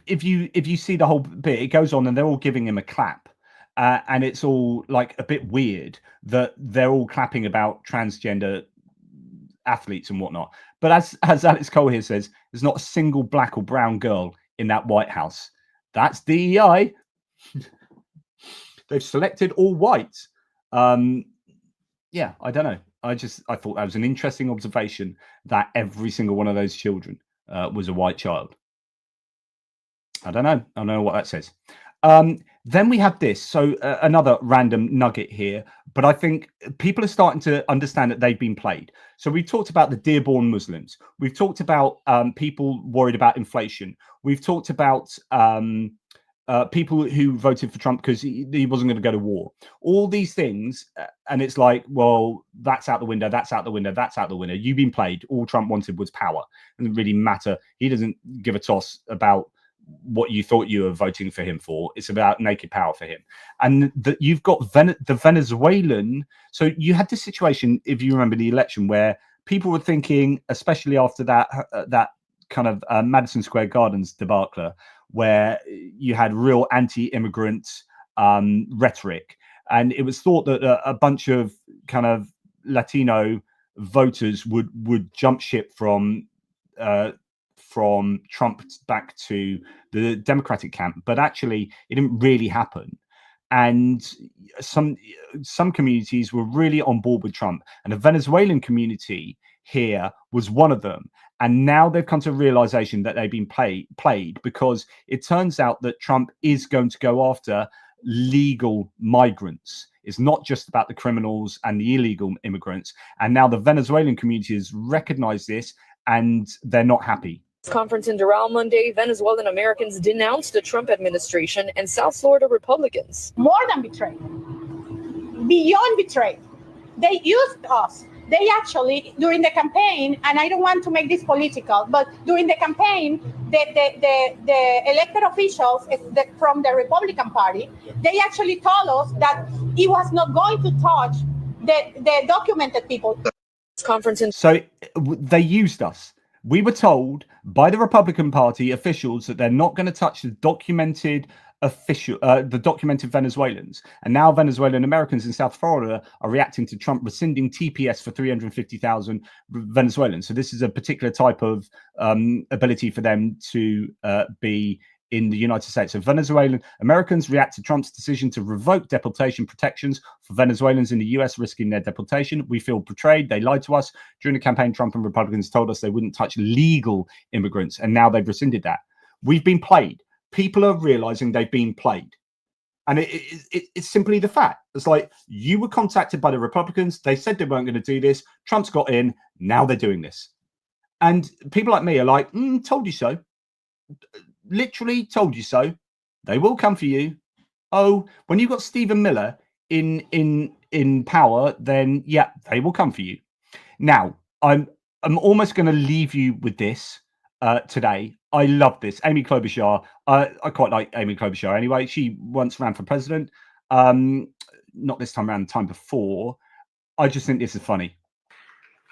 Speaker 1: If you see the whole bit, it goes on, and they're all giving him a clap, and it's all like a bit weird that they're all clapping about transgender athletes and whatnot. But as Alex Cole here says, there's not a single black or brown girl in that White House. That's DEI. They've selected all white. Yeah, I don't know. I thought that was an interesting observation that every single one of those children was a white child. I don't know. I don't know what that says. Then we have this. So another random nugget here, but I think people are starting to understand that they've been played. So we've talked about the Dearborn Muslims. We've talked about people worried about inflation. We've talked about people who voted for Trump because he wasn't going to go to war. All these things, and it's like, well, that's out the window, that's out the window, that's out the window. You've been played. All Trump wanted was power. It doesn't really matter. He doesn't give a toss about what you thought you were voting for him for. It's about naked power for him. And you've got the Venezuelan. So you had this situation, if you remember the election, where people were thinking, especially after that kind of Madison Square Gardens debacle, where you had real anti-immigrant rhetoric. And it was thought that a bunch of kind of Latino voters would jump ship from Trump back to the Democratic camp, but actually it didn't really happen. And some communities were really on board with Trump, and the Venezuelan community here was one of them. And now they've come to a realization that they've been played, because it turns out that Trump is going to go after legal migrants. It's not just about the criminals and the illegal immigrants. And now the Venezuelan community has recognized this, and they're not happy.
Speaker 13: Conference in Doral Monday, Venezuelan Americans denounced the Trump administration and South Florida Republicans.
Speaker 14: More than betrayed, beyond betrayed. They used us. They actually, during the campaign, and I don't want to make this political, but during the campaign, the elected officials from the Republican Party, they actually told us that he was not going to touch the documented people.
Speaker 13: Conference in-
Speaker 1: So they used us. We were told by the Republican Party officials that they're not going to touch the documented Venezuelans. And now Venezuelan Americans in South Florida are reacting to Trump rescinding TPS for 350,000 Venezuelans. So this is a particular type of ability for them to be in the United States. So Venezuelan Americans react to Trump's decision to revoke deportation protections for Venezuelans in the US, risking their deportation. We feel betrayed. They lied to us. During the campaign, Trump and Republicans told us they wouldn't touch legal immigrants, and now they've rescinded that. We've been played. People are realizing they've been played. And it's simply the fact. It's like, you were contacted by the Republicans. They said they weren't going to do this. Trump's got in. Now they're doing this. And people like me are like, told you so. Literally told you so. They will come for you. Oh, when you've got Stephen Miller in power, then yeah, they will come for you. Now, I'm almost going to leave you with this today. I love this. Amy Klobuchar. I quite like Amy Klobuchar anyway. She once ran for president. Not this time around, the time before. I just think this is funny.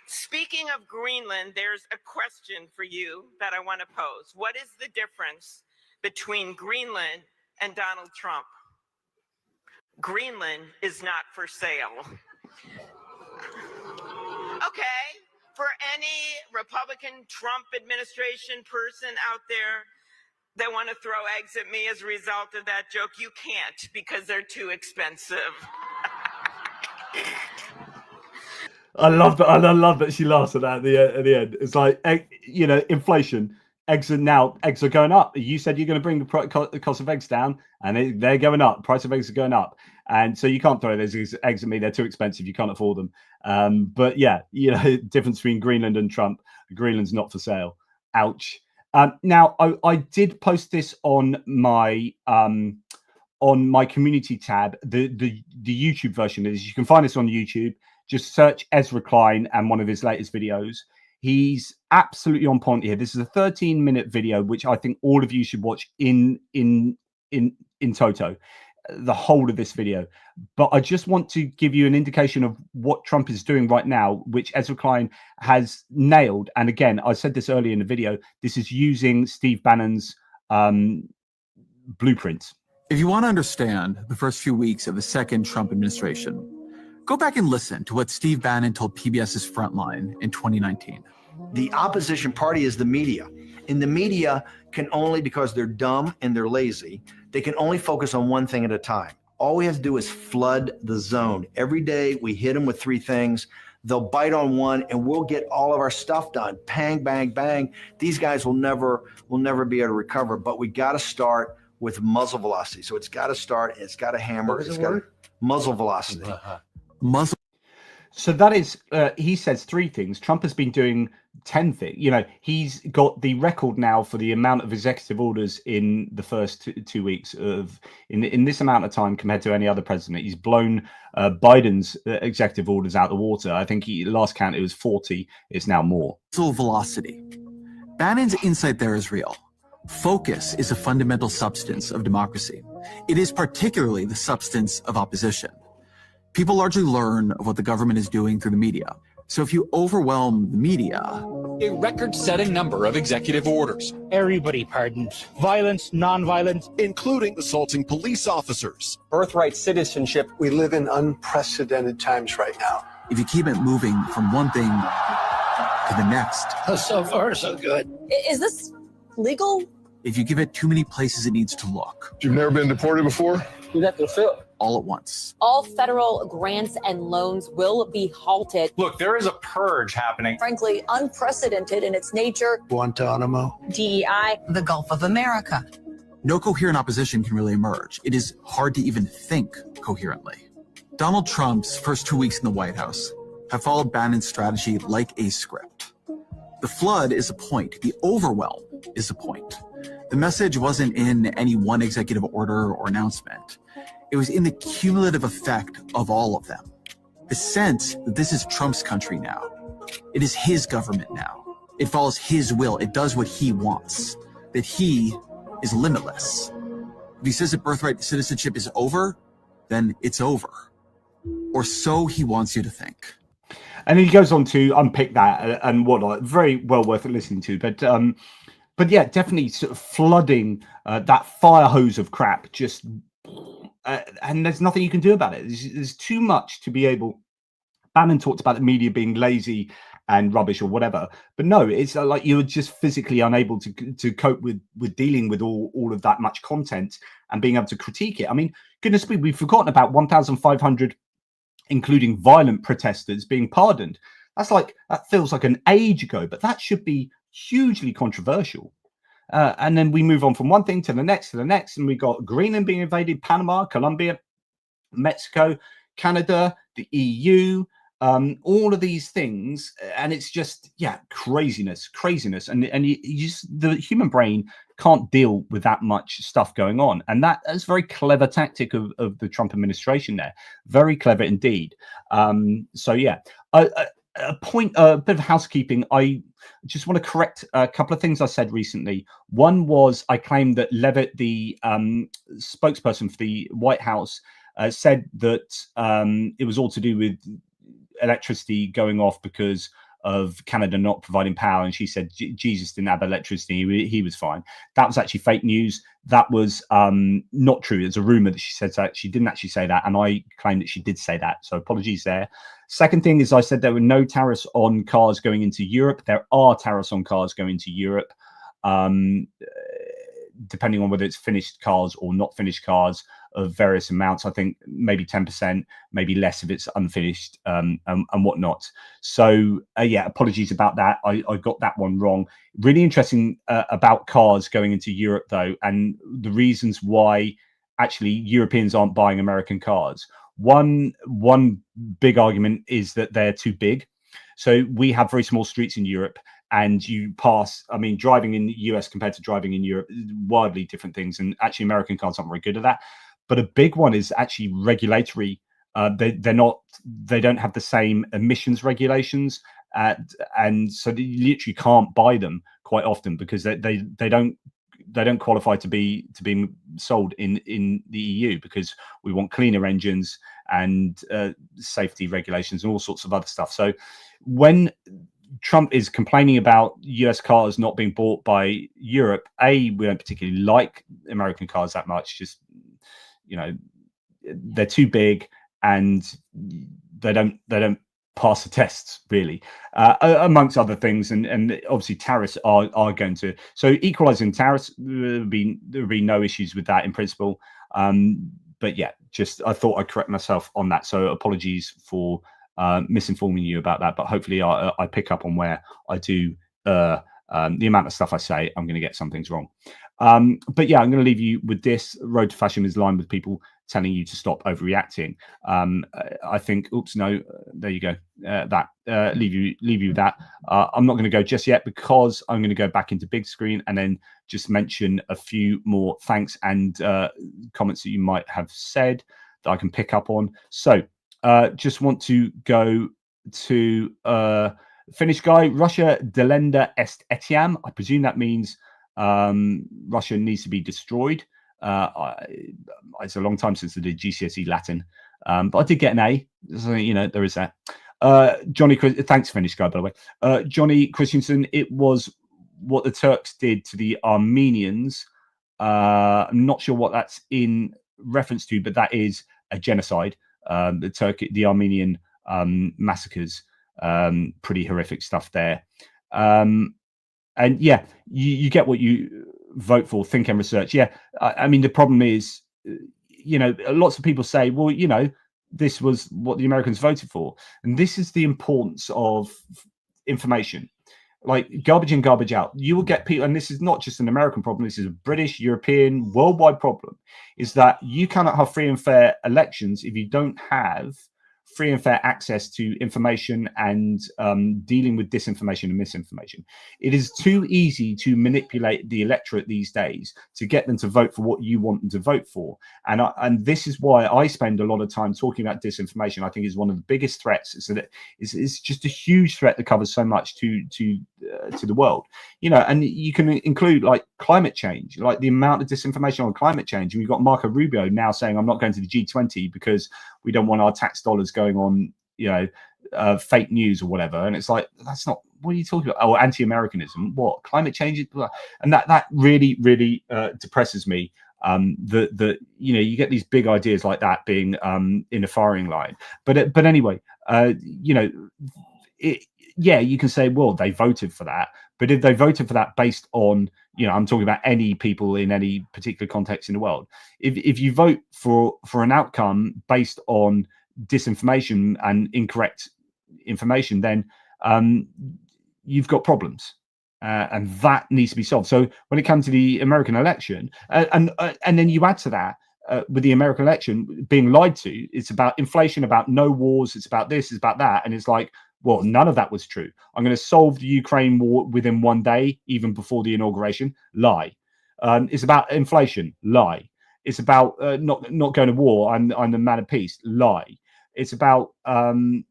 Speaker 15: Speaking of Greenland, there's a question for you that I want to pose. What is the difference between Greenland and Donald Trump? Greenland is not for sale. Okay, for any Republican Trump administration person out there that want to throw eggs at me as a result of that joke, you can't because they're too expensive.
Speaker 1: I love that. I love that she laughs at that at the end. It's like, you know, inflation. Eggs are going up. You said you're going to bring the cost of eggs down, and they're going up. Price of eggs are going up, and so you can't throw those eggs at me. They're too expensive. You can't afford them. But yeah, you know, difference between Greenland and Trump. Greenland's not for sale. Ouch. Now I did post this on my community tab. The YouTube version is, you can find this on YouTube. Just search Ezra Klein and one of his latest videos. He's absolutely on point here. This is a 13-minute video, which I think all of you should watch in toto, the whole of this video. But I just want to give you an indication of what Trump is doing right now, which Ezra Klein has nailed. And again, I said this earlier in the video, this is using Steve Bannon's blueprint.
Speaker 16: If you want to understand the first few weeks of the second Trump administration, go back and listen to what Steve Bannon told PBS's Frontline in 2019.
Speaker 17: The opposition party is the media. And the media can only, because they're dumb and they're lazy, they can only focus on one thing at a time. All we have to do is flood the zone. Every day we hit them with 3 things. They'll bite on one and we'll get all of our stuff done. Bang, bang, bang. These guys will never be able to recover, but we got to start with muzzle velocity. So it's got to start, it's got to hammer. It's got muzzle velocity.
Speaker 16: Muzzle.
Speaker 1: So that is, he says 3 things. Trump has been doing 10 things. You know, he's got the record now for the amount of executive orders in the first 2 weeks of, in this amount of time compared to any other president. He's blown Biden's executive orders out the water. I think last count it was 40. It's now more.
Speaker 16: Muzzle velocity. Bannon's insight there is real. Focus is a fundamental substance of democracy. It is particularly the substance of opposition. People largely learn of what the government is doing through the media. So if you overwhelm the media...
Speaker 18: A record-setting number of executive orders. Everybody pardons. Violence, non-violence.
Speaker 19: Including assaulting police officers.
Speaker 12: Birthright citizenship. We live in unprecedented times right now.
Speaker 16: If you keep it moving from one thing to the next...
Speaker 18: So far, so good.
Speaker 13: Is this legal?
Speaker 16: If you give it too many places it needs to look.
Speaker 19: You've never been deported before?
Speaker 18: You got to fill.
Speaker 16: All at once.
Speaker 13: All federal grants and loans will be halted.
Speaker 20: Look, there is a purge happening.
Speaker 13: Frankly, unprecedented in its nature.
Speaker 12: Guantanamo.
Speaker 13: DEI.
Speaker 10: The Gulf of America.
Speaker 16: No coherent opposition can really emerge. It is hard to even think coherently. Donald Trump's first 2 weeks in the White House have followed Bannon's strategy like a script. The flood is a point. The overwhelm is a point. The message wasn't in any one executive order or announcement. It was in the cumulative effect of all of them. The sense that this is Trump's country now. It is his government now. It follows his will. It does what he wants. That he is limitless. If he says that birthright citizenship is over, then it's over. Or so he wants you to think.
Speaker 1: And he goes on to unpick that and whatnot. Very well worth listening to. But yeah, definitely sort of flooding that fire hose of crap. Just and there's nothing you can do about it. There's too much to be able. Bannon talked about the media being lazy and rubbish or whatever, but no, it's like you're just physically unable to cope with dealing with all of that much content and being able to critique it. I mean, goodness me, we've forgotten about 1,500, including violent protesters, being pardoned. That feels like an age ago, but that should be hugely controversial. And then we move on from one thing to the next, and we got Greenland being invaded, Panama, Colombia, Mexico, Canada, the EU, all of these things, and it's just craziness, and you just, the human brain can't deal with that much stuff going on, and that's a very clever tactic of the Trump administration there, very clever indeed. So yeah, a bit of housekeeping. I just want to correct a couple of things I said recently. One was I claimed that Levitt, the spokesperson for the White House, said that it was all to do with electricity going off because of Canada not providing power, and she said Jesus didn't have electricity, he was fine. That was actually fake news. That was not true. It's a rumor that she said that. She didn't actually say that, and I claim that she did say that, so apologies there. Second thing is, I said there were no tariffs on cars going into Europe. There are tariffs on cars going to Europe, depending on whether it's finished cars or not finished cars, of various amounts. I think maybe 10%, maybe less if it's unfinished, and whatnot. So yeah, apologies about that. I got that one wrong. Really interesting about cars going into Europe though, and the reasons why actually Europeans aren't buying American cars. One big argument is that they're too big. So we have very small streets in Europe, and you pass, I mean, driving in the US compared to driving in Europe, wildly different things. And actually American cars aren't very good at that. But a big one is actually regulatory. They don't have the same emissions regulations, and so you literally can't buy them quite often because they don't qualify to be sold in the EU, because we want cleaner engines and safety regulations and all sorts of other stuff. So when Trump is complaining about US cars not being bought by Europe, we don't particularly like American cars that much. Just, you know, they're too big and they don't pass the tests really, amongst other things, and obviously tariffs are going to, so equalizing tariffs, there'll be no issues with that in principle, but yeah, just I thought I'd correct myself on that, so apologies for misinforming you about that, but hopefully I pick up on where I do the amount of stuff I say, I'm going to get some things wrong. But yeah, I'm going to leave you with this. Road to Fascism is lined with people telling you to stop overreacting. I think, oops, no, there you go. Leave you with that. I'm not going to go just yet, because I'm going to go back into big screen and then just mention a few more thanks and comments that you might have said that I can pick up on. So just want to go to Finnish guy, Russia delenda est etiam. I presume that means Russia needs to be destroyed. It's a long time since I did GCSE Latin, but I did get an A, so you know there is that. Johnny, thanks Finnish guy, by the way. Johnny Christensen, it was what the Turks did to the Armenians. I'm not sure what that's in reference to, but that is a genocide. The Armenian massacres, pretty horrific stuff there. And yeah, you get what you vote for, think and research. Yeah, I mean, the problem is, you know, lots of people say, well, you know, this was what the Americans voted for. And this is the importance of information. Like garbage in, garbage out. You will get people, and this is not just an American problem, this is a British, European, worldwide problem, is that you cannot have free and fair elections if you don't have free and fair access to information and dealing with disinformation and misinformation. It is too easy to manipulate the electorate these days to get them to vote for what you want them to vote for. And this is why I spend a lot of time talking about disinformation. I think is one of the biggest threats. Is that it's just a huge threat that covers so much to the world. You know, and you can include like climate change, like the amount of disinformation on climate change. And we've got Marco Rubio now saying, I'm not going to the G20 because we don't want our tax dollars going on, you know, fake news or whatever. And it's like, that's not, what are you talking about? Oh, anti-Americanism, what, climate change? And that really, really depresses me. That you know, you get these big ideas like that being in a firing line. But anyway, you know, yeah, you can say, well, they voted for that. But if they voted for that based on, you know, I'm talking about any people in any particular context in the world. If you vote for an outcome based on disinformation and incorrect information, then you've got problems, and that needs to be solved. So when it comes to the American election, and then you add to that with the American election being lied to. It's about inflation, about no wars. It's about this, it's about that. And it's like, well, none of that was true. I'm going to solve the Ukraine war within one day, even before the inauguration. Lie. It's about inflation. Lie. It's about not going to war. I'm the man of peace. Lie. It's about I'm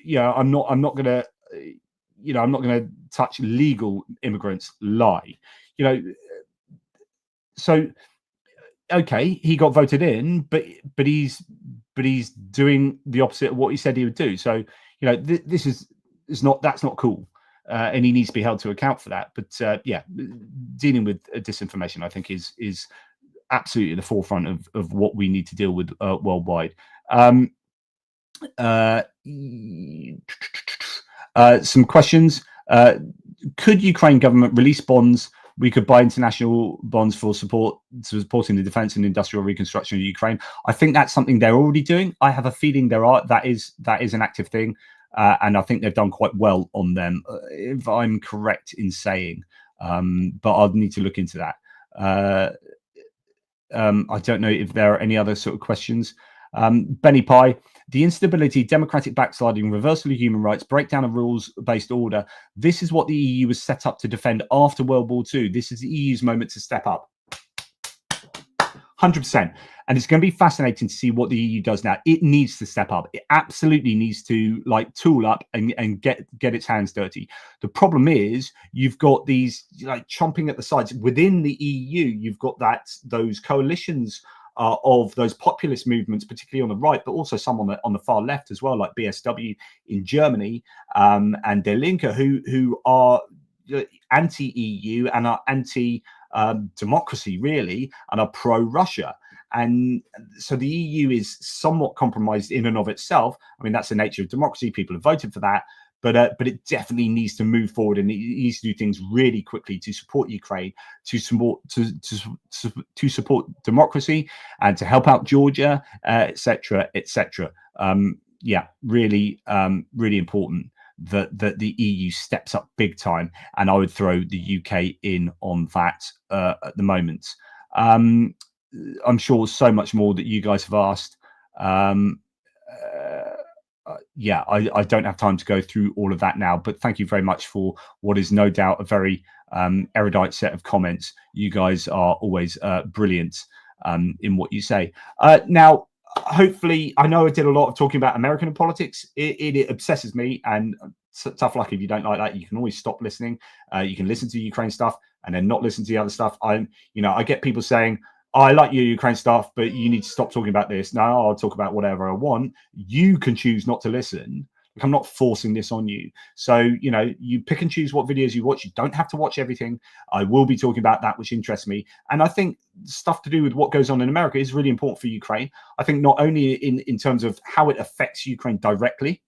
Speaker 1: not going to I'm not going to touch legal immigrants. Lie. So okay, he got voted in, but he's doing the opposite of what he said he would do. So this is that's not cool, and he needs to be held to account for that. But dealing with disinformation, I think, is absolutely the forefront of what we need to deal with worldwide. Some questions. Could Ukraine government release bonds? We could buy international bonds for supporting the defense and industrial reconstruction of Ukraine. I think that's something they're already doing. I have a feeling that is an active thing, and I think they've done quite well on them, if I'm correct in saying. But I'll need to look into that. I don't know if there are any other sort of questions. Benny Pie, the instability, democratic backsliding, reversal of human rights, breakdown of rules-based order. This is what the EU was set up to defend after World War II. This is the EU's moment to step up. 100%. And it's going to be fascinating to see what the EU does now. It needs to step up. It absolutely needs to tool up and get its hands dirty. The problem is you've got these chomping at the sides within the EU. You've got those coalitions of those populist movements, particularly on the right, but also some on the far left as well, like BSW in Germany and Der Linke, who are anti-EU and are anti-democracy, really, and are pro-Russia. And so the EU is somewhat compromised in and of itself. I mean, that's the nature of democracy. People have voted for that. But it definitely needs to move forward, and it needs to do things really quickly to support Ukraine, to support democracy, and to help out Georgia, etc., etc. Really important that the EU steps up big time, and I would throw the UK in on that at the moment. I'm sure so much more that you guys have asked. I don't have time to go through all of that now, but thank you very much for what is no doubt a very erudite set of comments. You guys are always brilliant in what you say. Now, hopefully, I know I did a lot of talking about American politics. It obsesses me, and tough luck if you don't like that. You can always stop listening. You can listen to Ukraine stuff and then not listen to the other stuff. I get people saying, I like your Ukraine stuff, but you need to stop talking about this. Now I'll talk about whatever I want. You can choose not to listen. I'm not forcing this on you. So, you pick and choose what videos you watch. You don't have to watch everything. I will be talking about that which interests me. And I think stuff to do with what goes on in America is really important for Ukraine. I think not only in terms of how it affects Ukraine directly,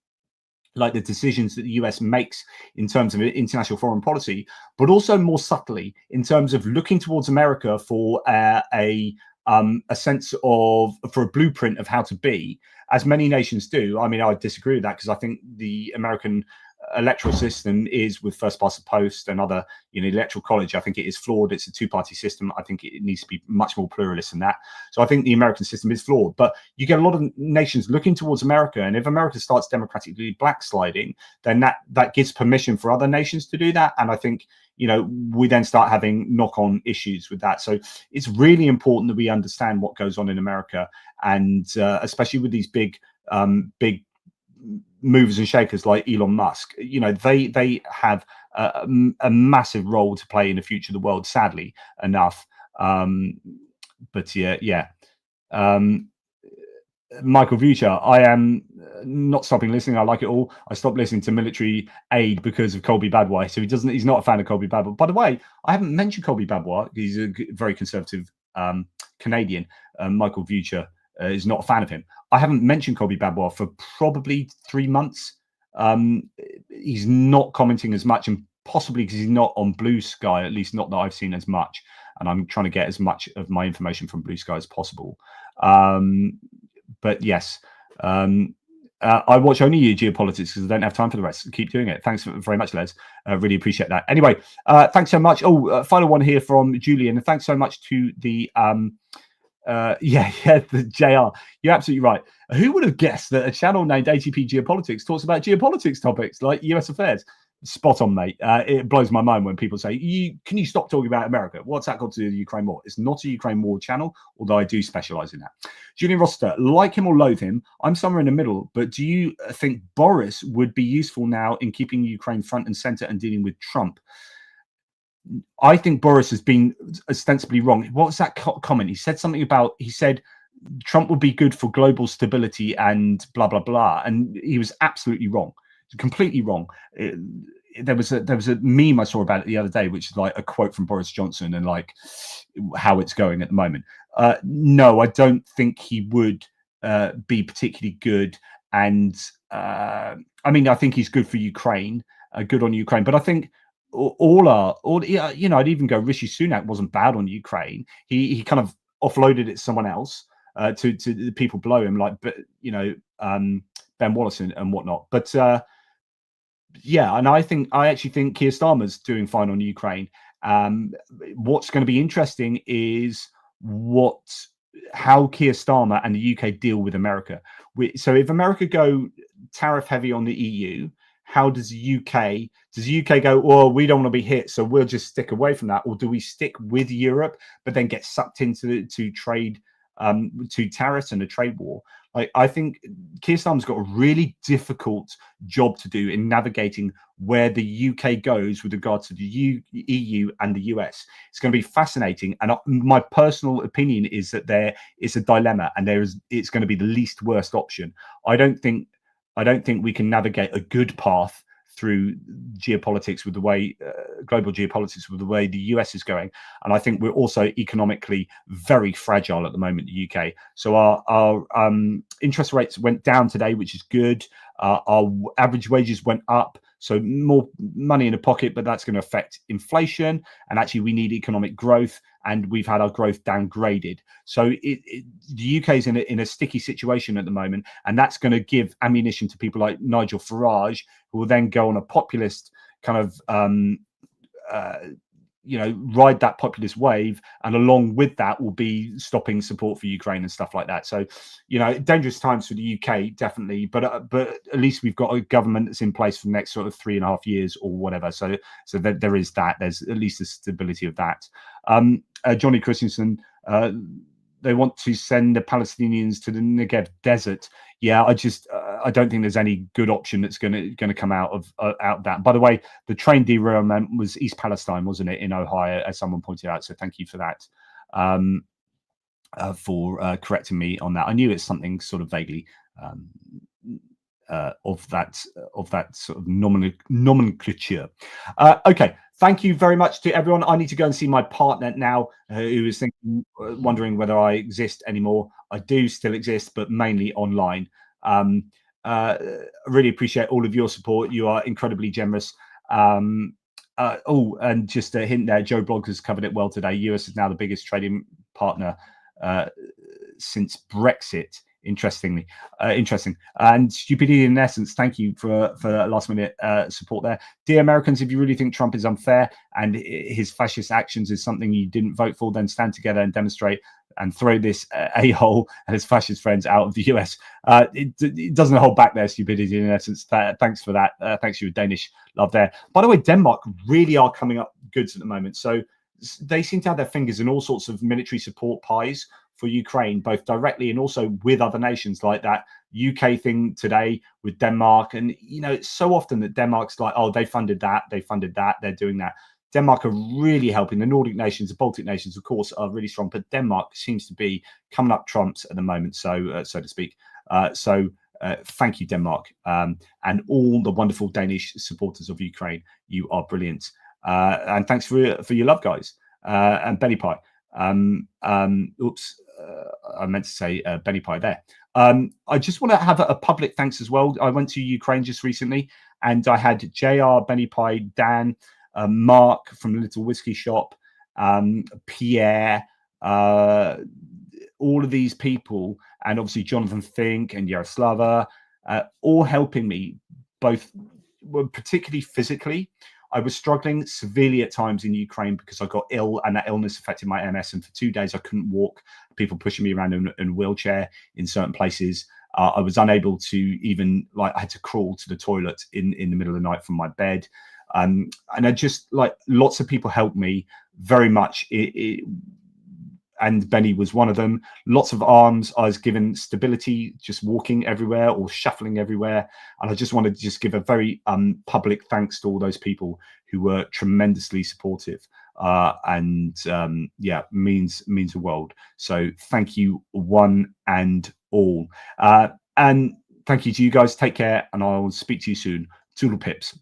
Speaker 1: like the decisions that the US makes in terms of international foreign policy, but also more subtly in terms of looking towards America for a sense of, for a blueprint of how to be, as many nations do. I mean, I disagree with that, because I think the American electoral system is with first past the post and other, electoral college. I think it is flawed. It's a two-party system. I think it needs to be much more pluralist than that. So I think the American system is flawed. But you get a lot of nations looking towards America, and if America starts democratically backsliding, then that gives permission for other nations to do that. And I think we then start having knock-on issues with that. So it's really important that we understand what goes on in America, and especially with these big movers and shakers like Elon Musk. They have a massive role to play in the future of the world, sadly enough. Michael Vucha, I am not stopping listening. I like it all. I stopped listening to military aid because of Colby Badwai. So he's not a fan of Colby Badwai. By the way, I haven't mentioned Colby Badwai. He's a very conservative Canadian. Michael Vucha is not a fan of him. I haven't mentioned Colby Badwai for probably 3 months. He's not commenting as much, and possibly because he's not on Blue Sky, at least not that I've seen as much. And I'm trying to get as much of my information from Blue Sky as possible. But yes, I watch only you Geopolitics because I don't have time for the rest. Keep doing it. Thanks very much, Les. Really appreciate that. Anyway, thanks so much. Final one here from Julian. Thanks so much to the the JR. You're absolutely right. Who would have guessed that a channel named ATP Geopolitics talks about geopolitics topics like US affairs? Spot on, mate. It blows my mind when people say, can you stop talking about America? What's that got to do with the Ukraine war? It's not a Ukraine war channel, although I do specialize in that. Julian Roster, like him or loathe him, I'm somewhere in the middle, but do you think Boris would be useful now in keeping Ukraine front and center and dealing with Trump? I think Boris has been ostensibly wrong. What was that comment? He said something about, he said Trump would be good for global stability and blah, blah, blah. And he was absolutely wrong. Completely wrong. There was a meme I saw about it the other day, which is like a quote from Boris Johnson and like how it's going at the moment. No, I don't think he would be particularly good. And I mean, I think he's good for Ukraine, good on Ukraine. But I think I'd even go Rishi Sunak wasn't bad on Ukraine. He kind of offloaded it to someone else, to the people below him, like Ben Wallace and whatnot. But yeah, and I actually think Keir Starmer's doing fine on Ukraine. What's going to be interesting is how Keir Starmer and the UK deal with America. So if America go tariff heavy on the EU, how does the UK go, well, we don't want to be hit, so we'll just stick away from that? Or do we stick with Europe, but then get sucked into trade, to tariffs and a trade war? Like, I think Keir Starmer's got a really difficult job to do in navigating where the UK goes with regard to the EU and the US. It's going to be fascinating. And my personal opinion is that there is a dilemma, and it's going to be the least worst option. I don't think we can navigate a good path through geopolitics with the way global geopolitics with the way the US is going. And I think we're also economically very fragile at the moment, the UK. So our interest rates went down today, which is good. Our average wages went up, so more money in the pocket, but that's going to affect inflation. And actually, we need economic growth, and we've had our growth downgraded. So the UK is in a sticky situation at the moment, and that's going to give ammunition to people like Nigel Farage, who will then go on a populist kind of ride that populist wave, and along with that will be stopping support for Ukraine and stuff like that. So, dangerous times for the UK, definitely, but at least we've got a government that's in place for the next sort of 3.5 years or whatever. So that there is that. There's at least the stability of that. Johnny Christensen, they want to send the Palestinians to the Negev desert. Yeah, I don't think there's any good option that's going to come out of that. By the way, the train derailment was East Palestine, wasn't it, in Ohio, as someone pointed out. So thank you for that, for correcting me on that. I knew it's something sort of vaguely of that sort of nomenclature. Okay. Thank you very much to everyone. I need to go and see my partner now, who is wondering whether I exist anymore. I do still exist, but mainly online. Really appreciate all of your support. You are incredibly generous. And just a hint there, Joe Bloggs has covered it well today. US is now the biggest trading partner since Brexit. Interesting. And stupidity in essence. Thank you for last minute support there. Dear Americans, if you really think Trump is unfair and his fascist actions is something you didn't vote for, then stand together and demonstrate and throw this a-hole and his fascist friends out of the US. It doesn't hold back there, stupidity in essence. Thanks for that. Thanks for your Danish love there. By the way, Denmark really are coming up goods at the moment. So they seem to have their fingers in all sorts of military support pies for Ukraine, both directly and also with other nations, like that UK thing today with Denmark. And, it's so often that Denmark's like, oh, they funded that, they're doing that. Denmark are really helping. The Nordic nations, the Baltic nations, of course, are really strong, but Denmark seems to be coming up trumps at the moment, so to speak. Thank you, Denmark, and all the wonderful Danish supporters of Ukraine. You are brilliant. And thanks for your love, guys. And Benny Pie. I meant to say Benny Pie there. I just want to have a public thanks as well. I went to Ukraine just recently, and I had JR, Benny Pie, Dan, Mark from the Little Whiskey Shop, Pierre, all of these people, and obviously Jonathan Fink and Yaroslava, all helping me, both particularly physically. I was struggling severely at times in Ukraine because I got ill, and that illness affected my MS. And for 2 days, I couldn't walk. People pushing me around in a wheelchair in certain places. I was unable to even, like, I had to crawl to the toilet in the middle of the night from my bed. And I just, like, lots of people helped me very much. And Benny was one of them. Lots of arms. I was given stability, just walking everywhere or shuffling everywhere. And I just wanted to just give a very public thanks to all those people who were tremendously supportive. Yeah, means a world. So thank you, one and all. And thank you to you guys. Take care, and I'll speak to you soon. Toodle pips.